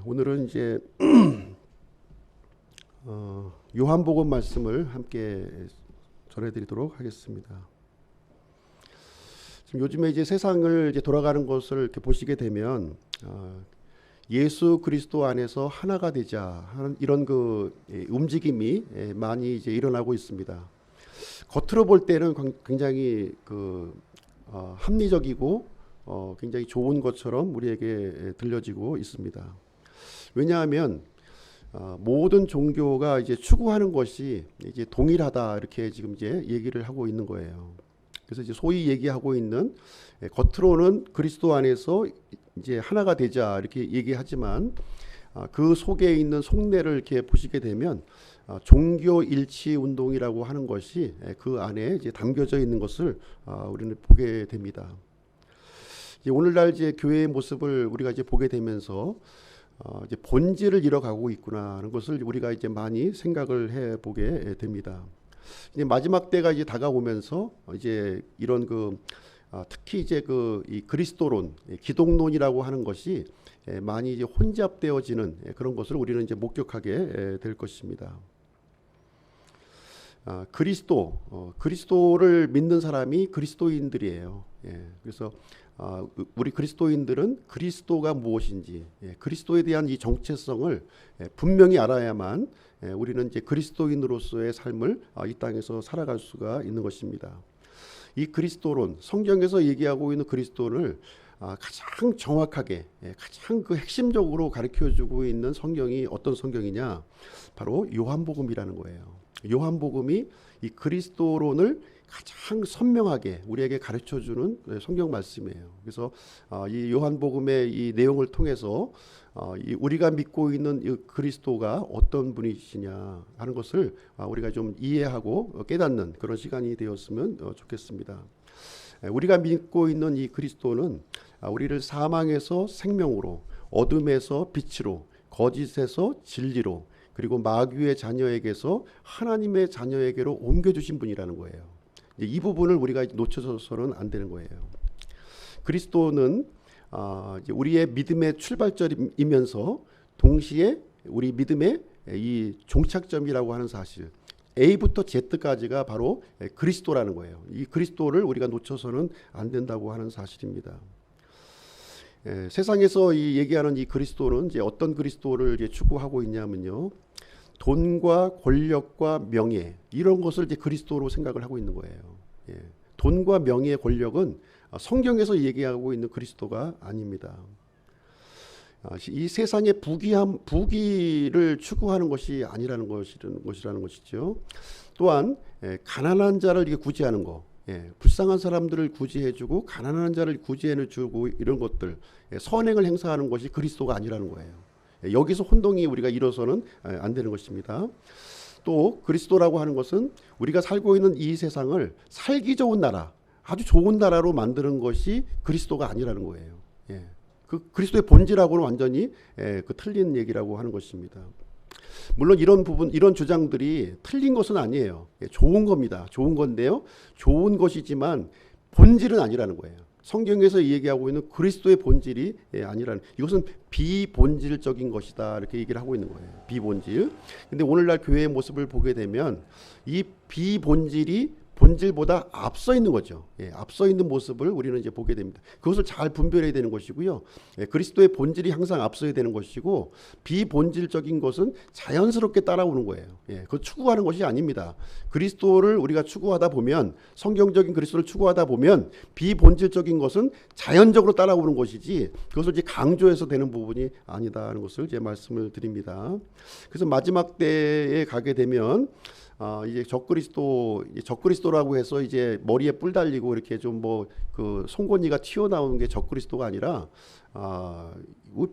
오늘은 이제 요한복음 말씀을 함께 전해드리도록 하겠습니다. 지금 요즘에 이제 세상을 이제 돌아가는 것을 이렇게 보시게 되면 예수 그리스도 안에서 하나가 되자 하는 이런 움직임이 많이 이제 일어나고 있습니다. 겉으로 볼 때는 굉장히 합리적이고 굉장히 좋은 것처럼 우리에게 들려지고 있습니다. 왜냐하면 모든 종교가 이제 추구하는 것이 이제 동일하다 이렇게 지금 이제 얘기를 하고 있는 거예요. 그래서 이제 소위 얘기하고 있는 겉으로는 그리스도 안에서 이제 하나가 되자 이렇게 얘기하지만 그 속에 있는 속내를 이렇게 보시게 되면 종교 일치 운동이라고 하는 것이 그 안에 이제 담겨져 있는 것을 우리는 보게 됩니다. 오늘날 이제 교회의 모습을 우리가 이제 보게 되면서 이제 본질을 잃어가고 있구나 하는 것을 우리가 이제 많이 생각을 해 보게 됩니다. 이제 마지막 때가 이제 다가오면서 이제 이런 특히 이제 이 그리스도론, 기독론이라고 하는 것이 많이 이제 혼잡되어지는 그런 것을 우리는 이제 목격하게 될 것입니다. 그리스도를 믿는 사람이 그리스도인들이에요. 그래서 우리 그리스도인들은 그리스도가 무엇인지, 그리스도에 대한 이 정체성을 분명히 알아야만 우리는 이제 그리스도인으로서의 삶을 이 땅에서 살아갈 수가 있는 것입니다. 이 그리스도론, 성경에서 얘기하고 있는 그리스도를 가장 정확하게, 가장 핵심적으로 가르쳐주고 있는 성경이 어떤 성경이냐? 바로 요한복음이라는 거예요. 요한복음이 이 그리스도론을 가장 선명하게 우리에게 가르쳐주는 성경 말씀이에요. 그래서 이 요한복음의 이 내용을 통해서 우리가 믿고 있는 이 그리스도가 어떤 분이시냐 하는 것을 우리가 좀 이해하고 깨닫는 그런 시간이 되었으면 좋겠습니다. 우리가 믿고 있는 이 그리스도는 우리를 사망에서 생명으로, 어둠에서 빛으로, 거짓에서 진리로, 그리고 마귀의 자녀에게서 하나님의 자녀에게로 옮겨주신 분이라는 거예요. 이 부분을 우리가 놓쳐서는 안 되는 거예요. 그리스도는 우리의 믿음의 출발점이면서 동시에 우리 믿음의 이 종착점이라고 하는 사실, A부터 Z까지가 바로 그리스도라는 거예요. 이 그리스도를 우리가 놓쳐서는 안 된다고 하는 사실입니다. 세상에서 이 얘기하는 이 그리스도는 이제 어떤 그리스도를 이제 추구하고 있냐면요, 돈과 권력과 명예 이런 것을 이제 그리스도로 생각을 하고 있는 거예요. 돈과 명예, 권력은 성경에서 얘기하고 있는 그리스도가 아닙니다. 이 세상의 부귀를 추구하는 것이 아니라는 것이라는 것이죠. 또한 가난한 자를 구제하는 거, 불쌍한 사람들을 구제해주고 가난한 자를 구제해주고 이런 것들, 선행을 행사하는 것이 그리스도가 아니라는 거예요. 여기서 혼동이 우리가 일어서는 안 되는 것입니다. 또 그리스도라고 하는 것은 우리가 살고 있는 이 세상을 살기 좋은 나라, 아주 좋은 나라로 만드는 것이 그리스도가 아니라는 거예요. 그 그리스도의 본질하고는 완전히 틀린 얘기라고 하는 것입니다. 물론 이런 주장들이 틀린 것은 아니에요. 좋은 겁니다. 좋은 건데요, 좋은 것이지만 본질은 아니라는 거예요. 성경에서 얘기하고 있는 그리스도의 본질이 아니라는, 이것은 비본질적인 것이다 이렇게 얘기를 하고 있는 거예요. 비본질. 근데 오늘날 교회의 모습을 보게 되면 이 비본질이 본질보다 앞서 있는 거죠. 앞서 있는 모습을 우리는 이제 보게 됩니다. 그것을 잘 분별해야 되는 것이고요. 그리스도의 본질이 항상 앞서야 되는 것이고, 비본질적인 것은 자연스럽게 따라오는 거예요. 그걸 추구하는 것이 아닙니다. 그리스도를 우리가 추구하다 보면, 성경적인 그리스도를 추구하다 보면 비본질적인 것은 자연적으로 따라오는 것이지, 그것을 이제 강조해서 되는 부분이 아니다는 것을 이제 말씀을 드립니다. 그래서 마지막 때에 가게 되면 이제 적그리스도라고 해서 이제 머리에 뿔 달리고 이렇게 좀 송곳니가 튀어나오는 게 적그리스도가 아니라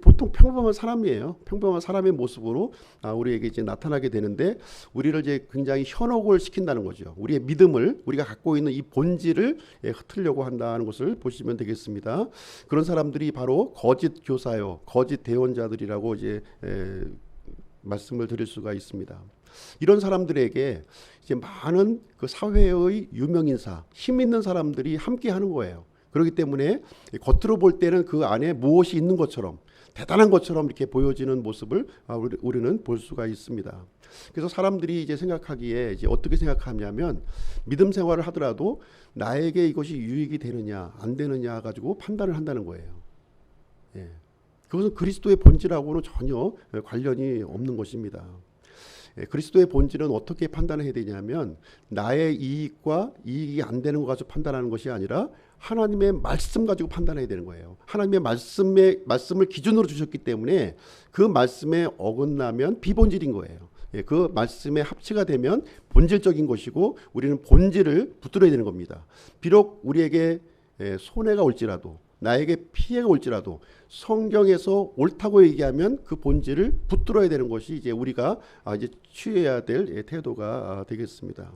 보통 평범한 사람이에요. 평범한 사람의 모습으로 우리에게 이제 나타나게 되는데, 우리를 이제 굉장히 현혹을 시킨다는 거죠. 우리의 믿음을, 우리가 갖고 있는 이 본질을 흩으려고 한다는 것을 보시면 되겠습니다. 그런 사람들이 바로 거짓 교사요, 거짓 대언자들이라고 이제 말씀을 드릴 수가 있습니다. 이런 사람들에게 이제 많은 그 사회의 유명인사, 힘 있는 사람들이 함께 하는 거예요. 그렇기 때문에 겉으로 볼 때는 그 안에 무엇이 있는 것처럼, 대단한 것처럼 이렇게 보여지는 모습을 우리는 볼 수가 있습니다. 그래서 사람들이 이제 생각하기에 이제 어떻게 생각하냐면 믿음 생활을 하더라도 나에게 이것이 유익이 되느냐 안 되느냐 가지고 판단을 한다는 거예요. 예. 그것은 그리스도의 본질하고는 전혀 관련이 없는 것입니다. 그리스도의 본질은 어떻게 판단해야 되냐면 나의 이익과 이익이 안 되는 것 가지고 판단하는 것이 아니라 하나님의 말씀 가지고 판단해야 되는 거예요. 하나님의 말씀을 기준으로 주셨기 때문에 그 말씀에 어긋나면 비본질인 거예요. 그 말씀의 합치가 되면 본질적인 것이고 우리는 본질을 붙들어야 되는 겁니다. 비록 우리에게 손해가 올지라도 나에게 피해가 올지라도 성경에서 옳다고 얘기하면 그 본질을 붙들어야 되는 것이 이제 우리가 이제 취해야 될 태도가 되겠습니다.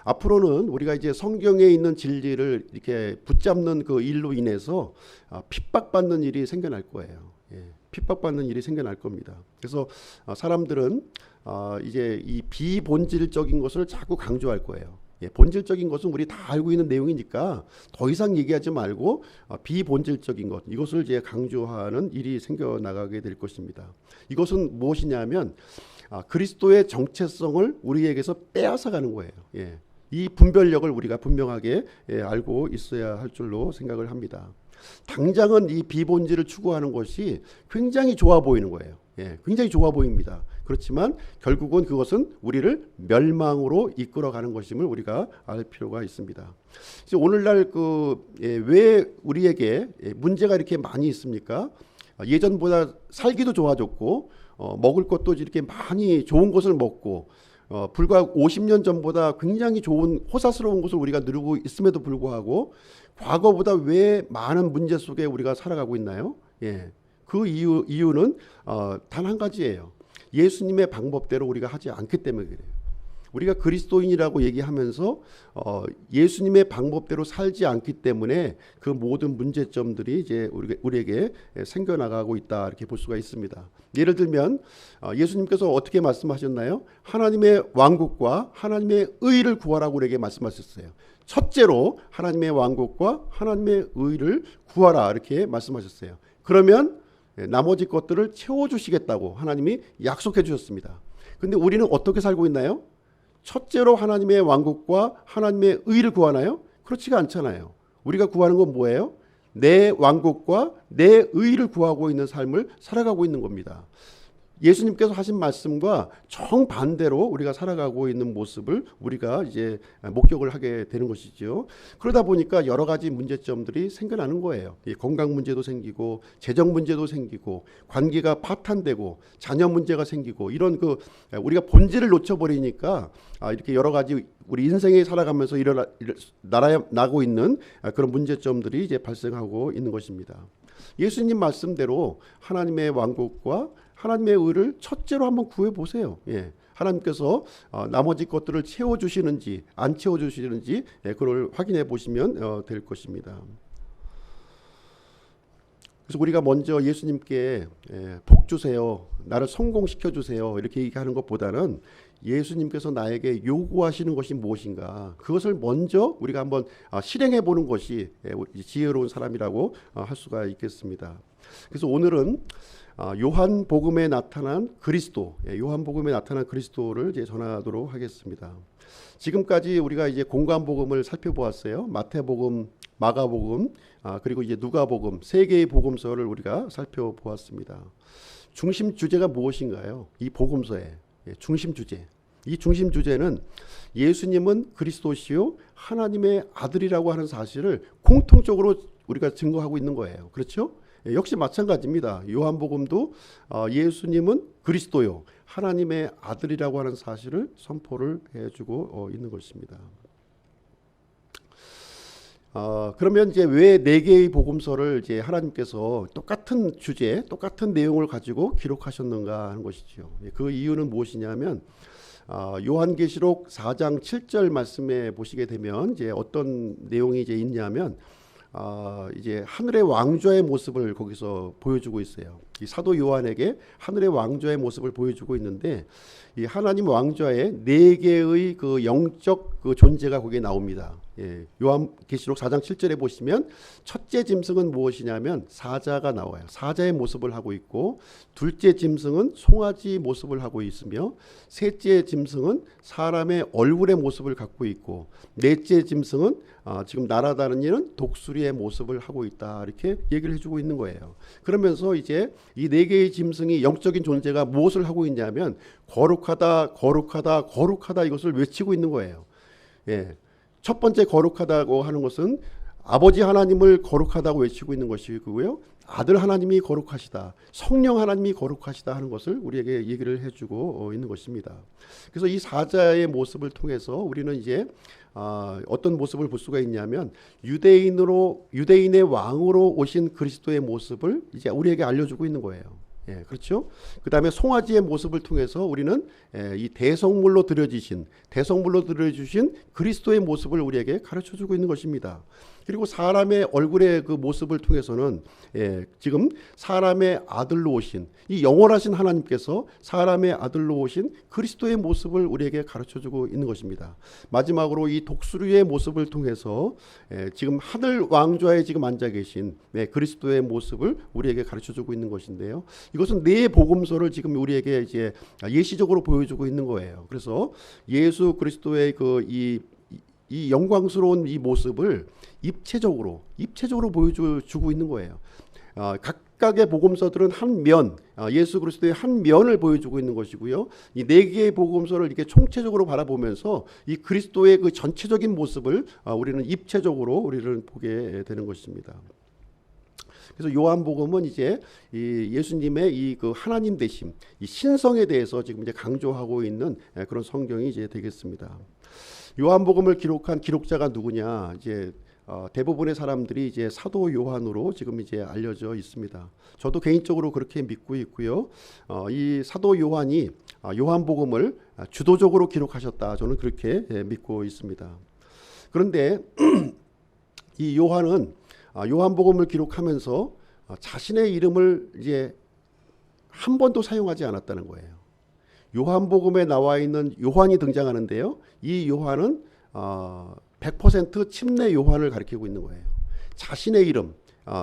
앞으로는 우리가 이제 성경에 있는 진리를 이렇게 붙잡는 그 일로 인해서 핍박받는 일이 생겨날 거예요. 핍박받는 일이 생겨날 겁니다. 그래서 사람들은 이제 이 비본질적인 것을 자꾸 강조할 거예요. 본질적인 것은 우리 다 알고 있는 내용이니까 더 이상 얘기하지 말고 비본질적인 것 이것을 이제 강조하는 일이 생겨나가게 될 것입니다. 이것은 무엇이냐면 그리스도의 정체성을 우리에게서 빼앗아가는 거예요. 이 분별력을 우리가 분명하게 알고 있어야 할 줄로 생각을 합니다. 당장은 이 비본질을 추구하는 것이 굉장히 좋아 보이는 거예요. 굉장히 좋아 보입니다. 그렇지만 결국은 그것은 우리를 멸망으로 이끌어가는 것임을 우리가 알 필요가 있습니다. 오늘날 왜 우리에게 문제가 이렇게 많이 있습니까? 예전보다 살기도 좋아졌고 먹을 것도 이렇게 많이 좋은 것을 먹고 불과 50년 전보다 굉장히 좋은 호사스러운 것을 우리가 누리고 있음에도 불구하고 과거보다 왜 많은 문제 속에 우리가 살아가고 있나요? 그 이유는 단 한 가지예요. 예수님의 방법대로 우리가 하지 않기 때문에 그래요. 우리가 그리스도인이라고 얘기하면서 예수님의 방법대로 살지 않기 때문에 그 모든 문제점들이 이제 우리에게 생겨나가고 있다 이렇게 볼 수가 있습니다. 예를 들면 예수님께서 어떻게 말씀하셨나요? 하나님의 왕국과 하나님의 의를 구하라고 우리에게 말씀하셨어요. 첫째로 하나님의 왕국과 하나님의 의를 구하라 이렇게 말씀하셨어요. 그러면 나머지 것들을 채워주시겠다고 하나님이 약속해 주셨습니다. 근데 우리는 어떻게 살고 있나요? 첫째로 하나님의 왕국과 하나님의 의를 구하나요? 그렇지가 않잖아요. 우리가 구하는 건 뭐예요? 내 왕국과 내 의를 구하고 있는 삶을 살아가고 있는 겁니다. 예수님께서 하신 말씀과 정반대로 우리가 살아가고 있는 모습을 우리가 이제 목격을 하게 되는 것이죠. 그러다 보니까 여러 가지 문제점들이 생겨나는 거예요. 건강 문제도 생기고 재정 문제도 생기고 관계가 파탄되고 자녀 문제가 생기고 이런 우리가 본질을 놓쳐버리니까 이렇게 여러 가지 우리 인생에 살아가면서 나고 있는 그런 문제점들이 이제 발생하고 있는 것입니다. 예수님 말씀대로 하나님의 왕국과 하나님의 의를 첫째로 한번 구해보세요. 하나님께서 나머지 것들을 채워주시는지 안 채워주시는지 그걸 확인해 보시면 될 것입니다. 그래서 우리가 먼저 예수님께 복 주세요, 나를 성공시켜 주세요 이렇게 얘기하는 것보다는 예수님께서 나에게 요구하시는 것이 무엇인가 그것을 먼저 우리가 한번 실행해 보는 것이 지혜로운 사람이라고 할 수가 있겠습니다. 그래서 오늘은 요한복음에 나타난 그리스도를 이제 전하도록 하겠습니다. 지금까지 우리가 이제 공관복음을 살펴보았어요. 마태복음, 마가복음, 그리고 이제 누가복음 세 개의 복음서를 우리가 살펴보았습니다. 중심 주제가 무엇인가요? 이 복음서의 중심 주제. 이 중심 주제는 예수님은 그리스도시요 하나님의 아들이라고 하는 사실을 공통적으로 우리가 증거하고 있는 거예요. 그렇죠? 역시 마찬가지입니다. 요한복음도 예수님은 그리스도요 하나님의 아들이라고 하는 사실을 선포를 해주고 있는 것입니다. 그러면 이제 왜 네 개의 복음서를 이제 하나님께서 똑같은 주제, 똑같은 내용을 가지고 기록하셨는가 하는 것이죠. 그 이유는 무엇이냐면 요한계시록 4장 7절 말씀에 보시게 되면 이제 어떤 내용이 이제 있냐면 이제 하늘의 왕좌의 모습을 거기서 보여주고 있어요. 이 사도 요한에게 하늘의 왕좌의 모습을 보여주고 있는데 이 하나님 왕좌에 네 개의 그 영적 그 존재가 거기에 나옵니다. 요한계시록 4장 7절에 보시면 첫째 짐승은 무엇이냐면 사자가 나와요. 사자의 모습을 하고 있고, 둘째 짐승은 송아지 모습을 하고 있으며, 셋째 짐승은 사람의 얼굴의 모습을 갖고 있고, 넷째 짐승은 지금 날아다니는 독수리의 모습을 하고 있다, 이렇게 얘기를 해주고 있는 거예요. 그러면서 이제 이 네 개의 짐승이 영적인 존재가 무엇을 하고 있냐면 거룩하다, 거룩하다, 거룩하다, 이것을 외치고 있는 거예요. 첫 번째 거룩하다고 하는 것은 아버지 하나님을 거룩하다고 외치고 있는 것이고요, 아들 하나님이 거룩하시다, 성령 하나님이 거룩하시다 하는 것을 우리에게 얘기를 해주고 있는 것입니다. 그래서 이 사자의 모습을 통해서 우리는 이제 어떤 모습을 볼 수가 있냐면 유대인의 왕으로 오신 그리스도의 모습을 이제 우리에게 알려주고 있는 거예요. 그렇죠. 그 다음에 송아지의 모습을 통해서 우리는 이 대성물로 드려주신 그리스도의 모습을 우리에게 가르쳐주고 있는 것입니다. 그리고 사람의 얼굴의 그 모습을 통해서는 지금 사람의 아들로 오신, 이 영원하신 하나님께서 사람의 아들로 오신 그리스도의 모습을 우리에게 가르쳐주고 있는 것입니다. 마지막으로 이 독수리의 모습을 통해서 지금 하늘 왕좌에 지금 앉아 계신 그리스도의 모습을 우리에게 가르쳐주고 있는 것인데요, 이것은 네 복음서를 지금 우리에게 이제 예시적으로 보여주고 있는 거예요. 그래서 예수 그리스도의 이 영광스러운 이 모습을 입체적으로 보여주고 있는 거예요. 각각의 복음서들은 한 면, 예수 그리스도의 한 면을 보여주고 있는 것이고요, 이 네 개의 복음서를 이렇게 총체적으로 바라보면서 이 그리스도의 그 전체적인 모습을 우리는 입체적으로 우리를 보게 되는 것입니다. 그래서 요한복음은 이제 이 예수님의 이 그 하나님 되심, 이 신성에 대해서 지금 이제 강조하고 있는 그런 성경이 이제 되겠습니다. 요한복음을 기록한 기록자가 누구냐? 이제 대부분의 사람들이 이제 사도 요한으로 지금 이제 알려져 있습니다. 저도 개인적으로 그렇게 믿고 있고요. 이 사도 요한이 요한복음을 주도적으로 기록하셨다, 저는 그렇게 믿고 있습니다. 그런데 이 요한은 요한복음을 기록하면서 자신의 이름을 이제 한 번도 사용하지 않았다는 거예요. 요한복음에 나와 있는 요한이 등장하는데요, 이 요한은 100% 침례 요한을 가리키고 있는 거예요. 자신의 이름,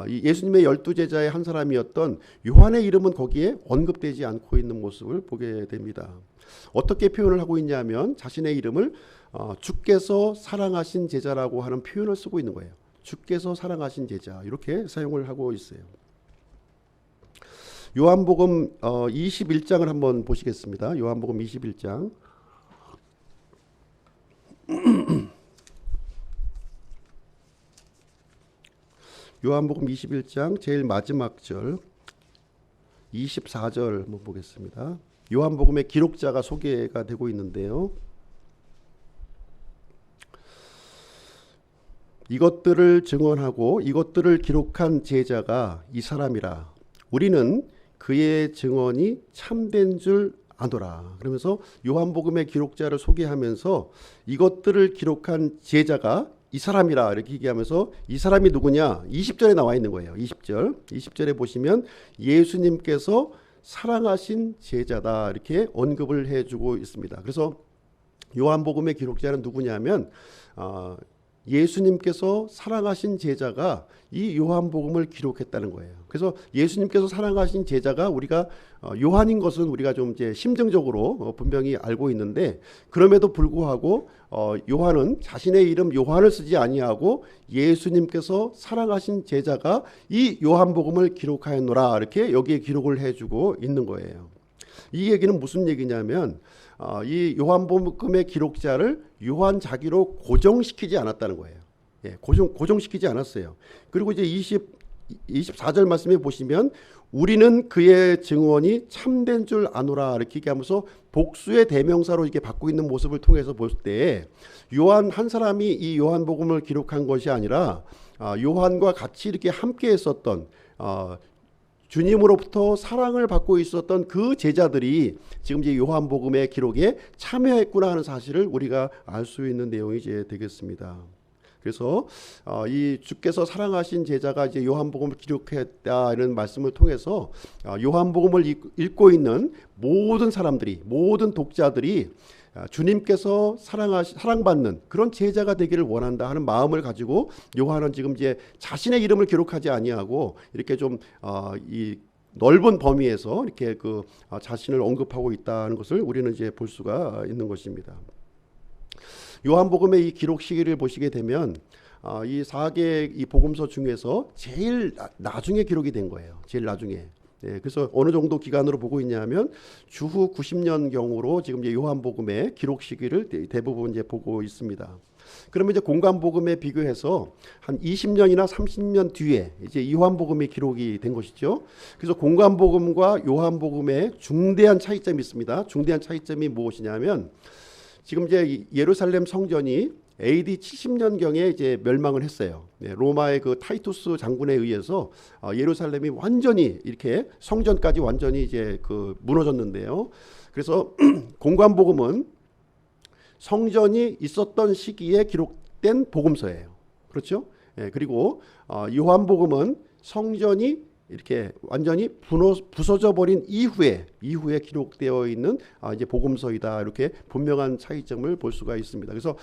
예수님의 12제자의 한 사람이었던 요한의 이름은 거기에 언급되지 않고 있는 모습을 보게 됩니다. 어떻게 표현을 하고 있냐면 자신의 이름을 주께서 사랑하신 제자라고 하는 표현을 쓰고 있는 거예요. 주께서 사랑하신 제자, 이렇게 사용을 하고 있어요. 요한복음 21장을 한번 보시겠습니다. 요한복음 21장. 요한복음 21장 제일 마지막 절 24절 한번 보겠습니다. 요한복음의 기록자가 소개가 되고 있는데요, 이것들을 증언하고 이것들을 기록한 제자가 이 사람이라. 우리는 그의 증언이 참된 줄 아노라. 그러면서 요한복음의 기록자를 소개하면서 이것들을 기록한 제자가 이 사람이라 이렇게 얘기하면서 이 사람이 누구냐? 20절에 나와 있는 거예요. 20절에 보시면 예수님께서 사랑하신 제자다, 이렇게 언급을 해주고 있습니다. 그래서 요한복음의 기록자는 누구냐면 예수님께서 사랑하신 제자가 이 요한복음을 기록했다는 거예요. 그래서 예수님께서 사랑하신 제자가 우리가 요한인 것은 우리가 좀 이제 심정적으로 분명히 알고 있는데, 그럼에도 불구하고 요한은 자신의 이름 요한을 쓰지 아니하고 예수님께서 사랑하신 제자가 이 요한복음을 기록하였노라, 이렇게 여기에 기록을 해주고 있는 거예요. 이 얘기는 무슨 얘기냐면 이 요한복음의 기록자를 요한 자기로 고정시키지 않았다는 거예요. 고정시키지 않았어요. 그리고 이제 24절 말씀에 보시면 우리는 그의 증언이 참된 줄 아노라, 이렇게 얘기하면서 복수의 대명사로 이렇게 받고 있는 모습을 통해서 볼 때 요한 한 사람이 이 요한복음을 기록한 것이 아니라 요한과 같이 이렇게 함께 했었던 주님으로부터 사랑을 받고 있었던 그 제자들이 지금 이제 요한복음의 기록에 참여했구나 하는 사실을 우리가 알 수 있는 내용이 이제 되겠습니다. 그래서 이 주께서 사랑하신 제자가 이제 요한복음을 기록했다, 이런 말씀을 통해서 요한복음을 읽고 있는 모든 사람들이, 모든 독자들이 주님께서 사랑받는 그런 제자가 되기를 원한다 하는 마음을 가지고 요한은 지금 이제 자신의 이름을 기록하지 아니하고 이렇게 좀 이 넓은 범위에서 이렇게 자신을 언급하고 있다는 것을 우리는 이제 볼 수가 있는 것입니다. 요한복음의 이 기록 시기를 보시게 되면 이 4개 이 복음서 중에서 제일 나중에 기록이 된 거예요. 제일 나중에. 그래서 어느 정도 기간으로 보고 있냐면 주후 90년경으로 지금 이제 요한복음의 기록 시기를 대부분 이제 보고 있습니다. 그러면 이제 공관복음에 비교해서 한 20년이나 30년 뒤에 이제 요한복음이 기록이 된 것이죠. 그래서 공관복음과 요한복음의 중대한 차이점이 있습니다. 중대한 차이점이 무엇이냐면 지금 이제 예루살렘 성전이 AD 70년경에 이제 멸망을 했어요. 로마의 그 타이투스 장군에 의해서 예루살렘이 완전히 이렇게 성전까지 완전히 이제 무너졌는데요. 그래서 공관복음은 성전이 있었던 시기에 기록된 복음서예요. 그렇죠? 그리고 요한복음은 성전이 이렇게 완전히 부서져 버린 이후에 기록되어 있는 이제 복음서이다. 이렇게 분명한 차이점을 볼 수가 있습니다. 그래서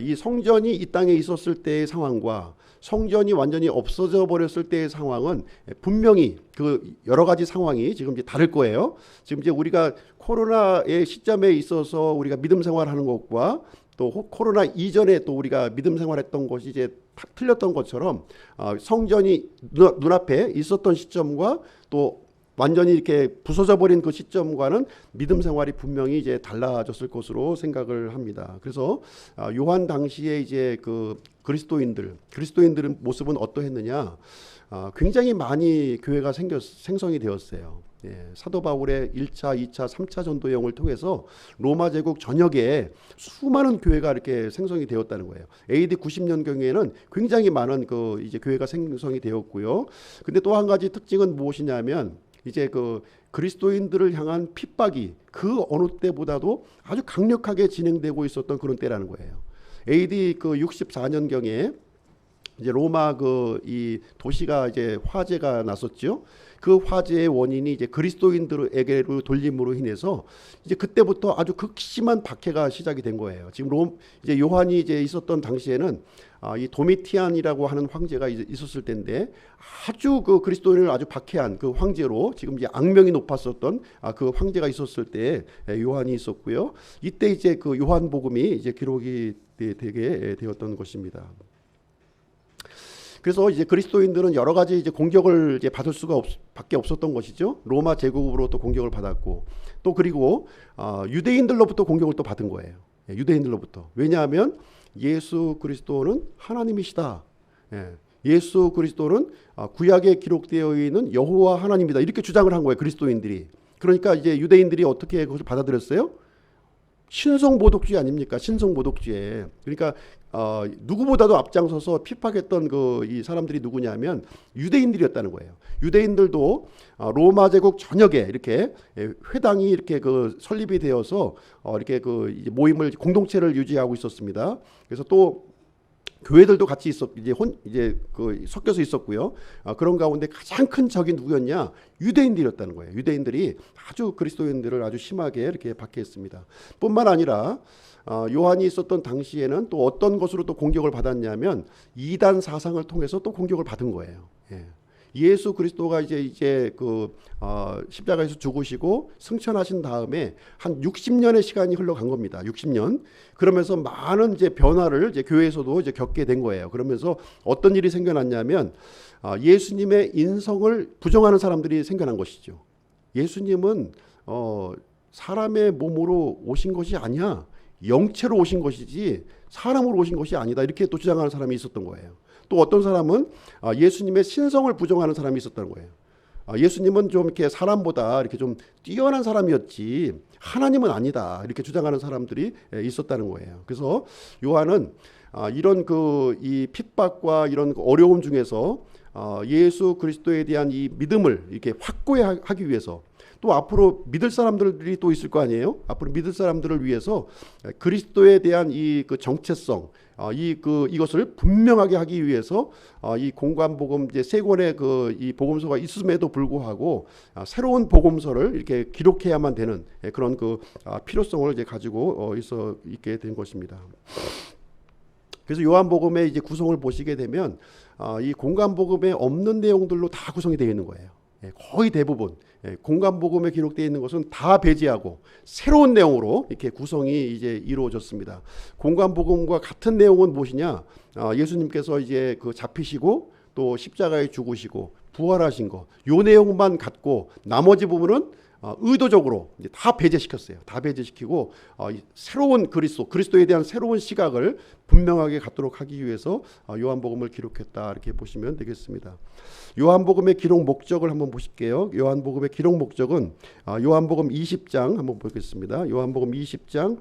이 성전이 이 땅에 있었을 때의 상황과 성전이 완전히 없어져 버렸을 때의 상황은 분명히 그 여러 가지 상황이 지금 이제 다를 거예요. 지금 이제 우리가 코로나의 시점에 있어서 우리가 믿음 생활하는 것과 또 코로나 이전에 또 우리가 믿음 생활했던 것이 이제 틀렸던 것처럼 성전이 눈앞에 있었던 시점과 또 완전히 이렇게 부서져 버린 그 시점과는 믿음 생활이 분명히 이제 달라졌을 것으로 생각을 합니다. 그래서 요한 당시에 이제 그리스도인들의 모습은 어떠했느냐? 굉장히 많이 교회가 생성이 되었어요. 사도 바울의 1차, 2차, 3차 전도여행을 통해서 로마 제국 전역에 수많은 교회가 이렇게 생성이 되었다는 거예요. AD 90년경에는 굉장히 많은 이제 교회가 생성이 되었고요. 근데 또 한 가지 특징은 무엇이냐면 이제 그리스도인들을 향한 핍박이 그 어느 때보다도 아주 강력하게 진행되고 있었던 그런 때라는 거예요. AD 64년경에 이제 로마 이 도시가 이제 화재가 났었죠. 그 화재의 원인이 이제 그리스도인들에게로 돌림으로 인해서 이제 그때부터 아주 극심한 박해가 시작이 된 거예요. 지금 이제 요한이 이제 있었던 당시에는 이 도미티안이라고 하는 황제가 있었을 때인데 아주 그리스도인을 아주 박해한 그 황제로 지금 이제 악명이 높았었던 그 황제가 있었을 때 요한이 있었고요. 이때 이제 요한복음이 이제 기록이 되게 되었던 것입니다. 그래서 이제 그리스도인들은 여러 가지 이제 공격을 이제 받을 수가 밖에 없었던 것이죠. 로마 제국으로부터 공격을 받았고 또 그리고 유대인들로부터 공격을 또 받은 거예요. 유대인들로부터. 왜냐하면 예수 그리스도는 하나님이시다. 예수 그리스도는 구약에 기록되어 있는 여호와 하나님이다. 이렇게 주장을 한 거예요. 그리스도인들이. 그러니까 이제 유대인들이 어떻게 그것을 받아들였어요? 신성모독주의 아닙니까? 신성모독주의. 그러니까 누구보다도 앞장서서 핍박했던 이 사람들이 누구냐면 유대인들이었다는 거예요. 유대인들도 로마 제국 전역에 이렇게 회당이 이렇게 설립이 되어서 이렇게 이제 모임을 공동체를 유지하고 있었습니다. 그래서 또 교회들도 같이 이제 섞여서 있었고요. 그런 가운데 가장 큰 적이 누구였냐? 유대인들이었다는 거예요. 유대인들이 아주 그리스도인들을 아주 심하게 이렇게 박해했습니다. 뿐만 아니라 요한이 있었던 당시에는 또 어떤 것으로 또 공격을 받았냐면 이단 사상을 통해서 또 공격을 받은 거예요. 예수 그리스도가 이제 십자가에서 죽으시고 승천하신 다음에 한 60년의 시간이 흘러간 겁니다. 60년. 그러면서 많은 이제 변화를 이제 교회에서도 이제 겪게 된 거예요. 그러면서 어떤 일이 생겨났냐면 예수님의 인성을 부정하는 사람들이 생겨난 것이죠. 예수님은 사람의 몸으로 오신 것이 아니야. 영체로 오신 것이지 사람으로 오신 것이 아니다. 이렇게 또 주장하는 사람이 있었던 거예요. 또 어떤 사람은 예수님의 신성을 부정하는 사람이 있었다는 거예요. 예수님은 좀 이렇게 사람보다 이렇게 좀 뛰어난 사람이었지 하나님은 아니다. 이렇게 주장하는 사람들이 있었다는 거예요. 그래서 요한은 이런 이 핍박과 이런 어려움 중에서 예수 그리스도에 대한 이 믿음을 이렇게 확고히 하기 위해서, 또 앞으로 믿을 사람들이 또 있을 거 아니에요. 앞으로 믿을 사람들을 위해서 그리스도에 대한 이 그 정체성, 이것을 분명하게 하기 위해서 이 공관복음 이제 세 권의 이 복음서가 있음에도 불구하고 새로운 복음서를 이렇게 기록해야만 되는 그런 필요성을 이제 가지고 있게 된 것입니다. 그래서 요한복음의 이제 구성을 보시게 되면 이 공관복음에 없는 내용들로 다 구성이 되어 있는 거예요. 거의 대부분 공관복음에 기록되어 있는 것은 다 배제하고 새로운 내용으로 이렇게 구성이 이제 이루어졌습니다. 공관복음과 같은 내용은 무엇이냐? 예수님께서 이제 잡히시고 또 십자가에 죽으시고 부활하신 거, 요 내용만 갖고 나머지 부분은 의도적으로 이제 다 배제시켰어요. 다 배제시키고 새로운 그리스도에 대한 새로운 시각을 분명하게 갖도록 하기 위해서 요한복음을 기록했다, 이렇게 보시면 되겠습니다. 요한복음의 기록 목적을 한번 보실게요. 요한복음의 기록 목적은 요한복음 20장 한번 보겠습니다. 요한복음 20장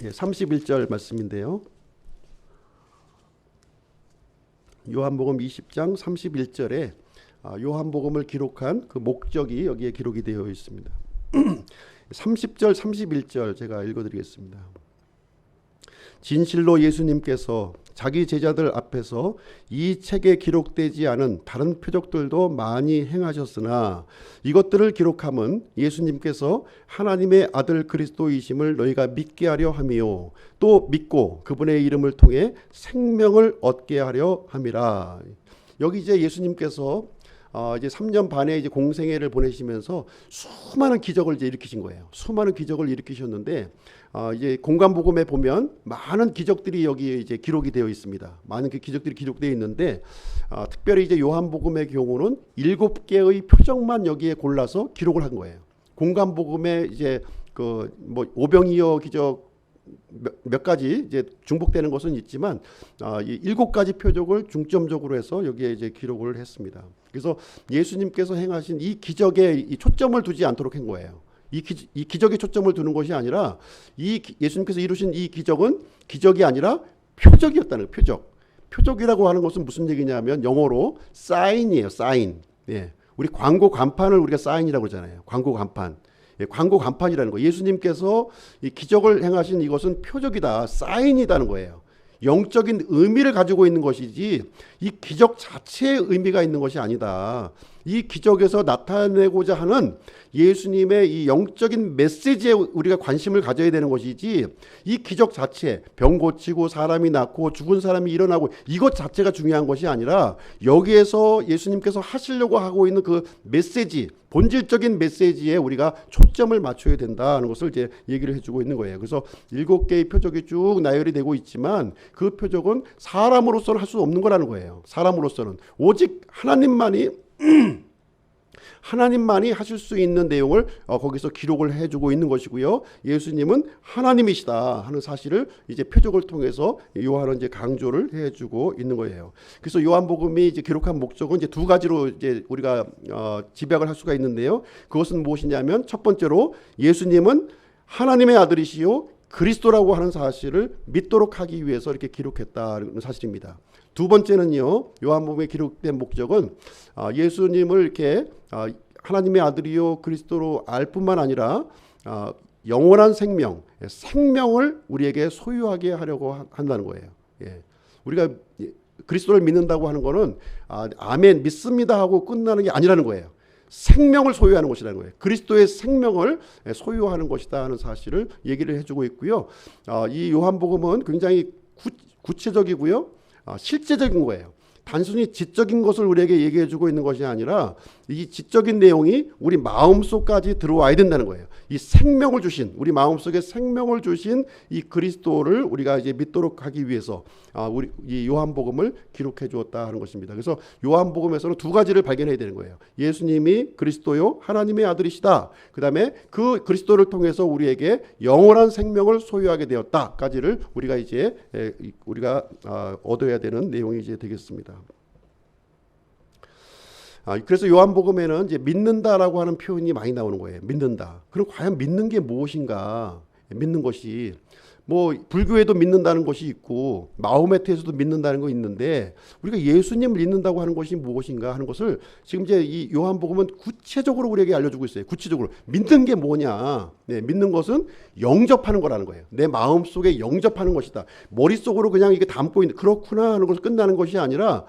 31절 말씀인데요. 요한복음 20장 31절에 요한복음을 기록한 그 목적이 여기에 기록이 되어 있습니다. 30절 31절 제가 읽어드리겠습니다. 진실로 예수님께서 자기 제자들 앞에서 이 책에 기록되지 않은 다른 표적들도 많이 행하셨으나 이것들을 기록함은 예수님께서 하나님의 아들 그리스도이심을 너희가 믿게 하려 함이요 또 믿고 그분의 이름을 통해 생명을 얻게 하려 함이라. 여기 이제 예수님께서 이제 3년 반의 이제 공생애를 보내시면서 수많은 기적을 이제 일으키신 거예요. 수많은 기적을 일으키셨는데 이제 공관복음에 보면 많은 기적들이 여기에 이제 기록이 되어 있습니다. 많은 그 기적들이 기록되어 있는데 특별히 이제 요한복음의 경우는 7개의 표적만 여기에 골라서 기록을 한 거예요. 공관복음에 이제 오병이어 기적 몇 가지 이제 중복되는 것은 있지만 이 7가지 표적을 중점적으로 해서 여기에 이제 기록을 했습니다. 그래서 예수님께서 행하신 이 기적에 이 초점을 두지 않도록 한 거예요. 이 기적에 초점을 두는 것이 아니라 예수님께서 이루신 이 기적은 기적이 아니라 표적이었다는 거예요. 표적이라고 하는 것은 무슨 얘기냐면 영어로 사인이에요. 사인. 예. 우리 광고 간판을 우리가 사인이라고 그러잖아요. 광고 간판. 광고 간판이라는 거. 예수님께서 이 기적을 행하신 이것은 표적이다, 사인이다는 거예요. 영적인 의미를 가지고 있는 것이지 이 기적 자체의 의미가 있는 것이 아니다. 이 기적에서 나타내고자 하는 예수님의 이 영적인 메시지에 우리가 관심을 가져야 되는 것이지 이 기적 자체, 병 고치고 사람이 낫고 죽은 사람이 일어나고 이것 자체가 중요한 것이 아니라 여기에서 예수님께서 하시려고 하고 있는 그 메시지, 본질적인 메시지에 우리가 초점을 맞춰야 된다는 것을 이제 얘기를 해주고 있는 거예요. 그래서 7개의 표적이 쭉 나열이 되고 있지만 그 표적은 사람으로서는 할 수 없는 거라는 거예요. 사람으로서는 오직 하나님만이 하실 수 있는 내용을 거기서 기록을 해주고 있는 것이고요. 예수님은 하나님이시다 하는 사실을 이제 표적을 통해서 요한은 이제 강조를 해주고 있는 거예요. 그래서 요한복음이 이제 기록한 목적은 이제 2가지로 이제 우리가 집약을 할 수가 있는데요. 그것은 무엇이냐면 첫 번째로 예수님은 하나님의 아들이시요 그리스도라고 하는 사실을 믿도록 하기 위해서 이렇게 기록했다는 사실입니다. 두 번째는요, 요한복음에 기록된 목적은 예수님을 이렇게 하나님의 아들이요 그리스도로 알 뿐만 아니라 영원한 생명을 우리에게 소유하게 하려고 한다는 거예요. 예. 우리가 그리스도를 믿는다고 하는 거는 아멘 믿습니다 하고 끝나는 게 아니라는 거예요. 생명을 소유하는 것이라는 거예요. 그리스도의 생명을 소유하는 것이다 하는 사실을 얘기를 해주고 있고요. 이 요한복음은 굉장히 구체적이고요. 실제적인 거예요. 단순히 지적인 것을 우리에게 얘기해주고 있는 것이 아니라 이 지적인 내용이 우리 마음속까지 들어와야 된다는 거예요. 이 생명을 주신, 우리 마음속에 생명을 주신 이 그리스도를 우리가 이제 믿도록 하기 위해서 우리 이 요한복음을 기록해 주었다 하는 것입니다. 그래서 요한복음에서는 2가지를 발견해야 되는 거예요. 예수님이 그리스도요 하나님의 아들이시다. 그다음에 그 그리스도를 통해서 우리에게 영원한 생명을 소유하게 되었다까지를 우리가 얻어야 되는 내용이 이제 되겠습니다. 그래서 요한복음에는 이제 믿는다라고 하는 표현이 많이 나오는 거예요. 믿는다. 그럼 과연 믿는 게 무엇인가? 믿는 것이 뭐 불교에도 믿는다는 것이 있고 마호메트에서도 믿는다는 거 있는데 우리가 예수님을 믿는다고 하는 것이 무엇인가 하는 것을 지금 이제 이 요한복음은 구체적으로 우리에게 알려주고 있어요. 구체적으로 믿는 게 뭐냐? 네, 믿는 것은 영접하는 거라는 거예요. 내 마음 속에 영접하는 것이다. 머릿속으로 그냥 이게 담고 있는 그렇구나 하는 것을 끝나는 것이 아니라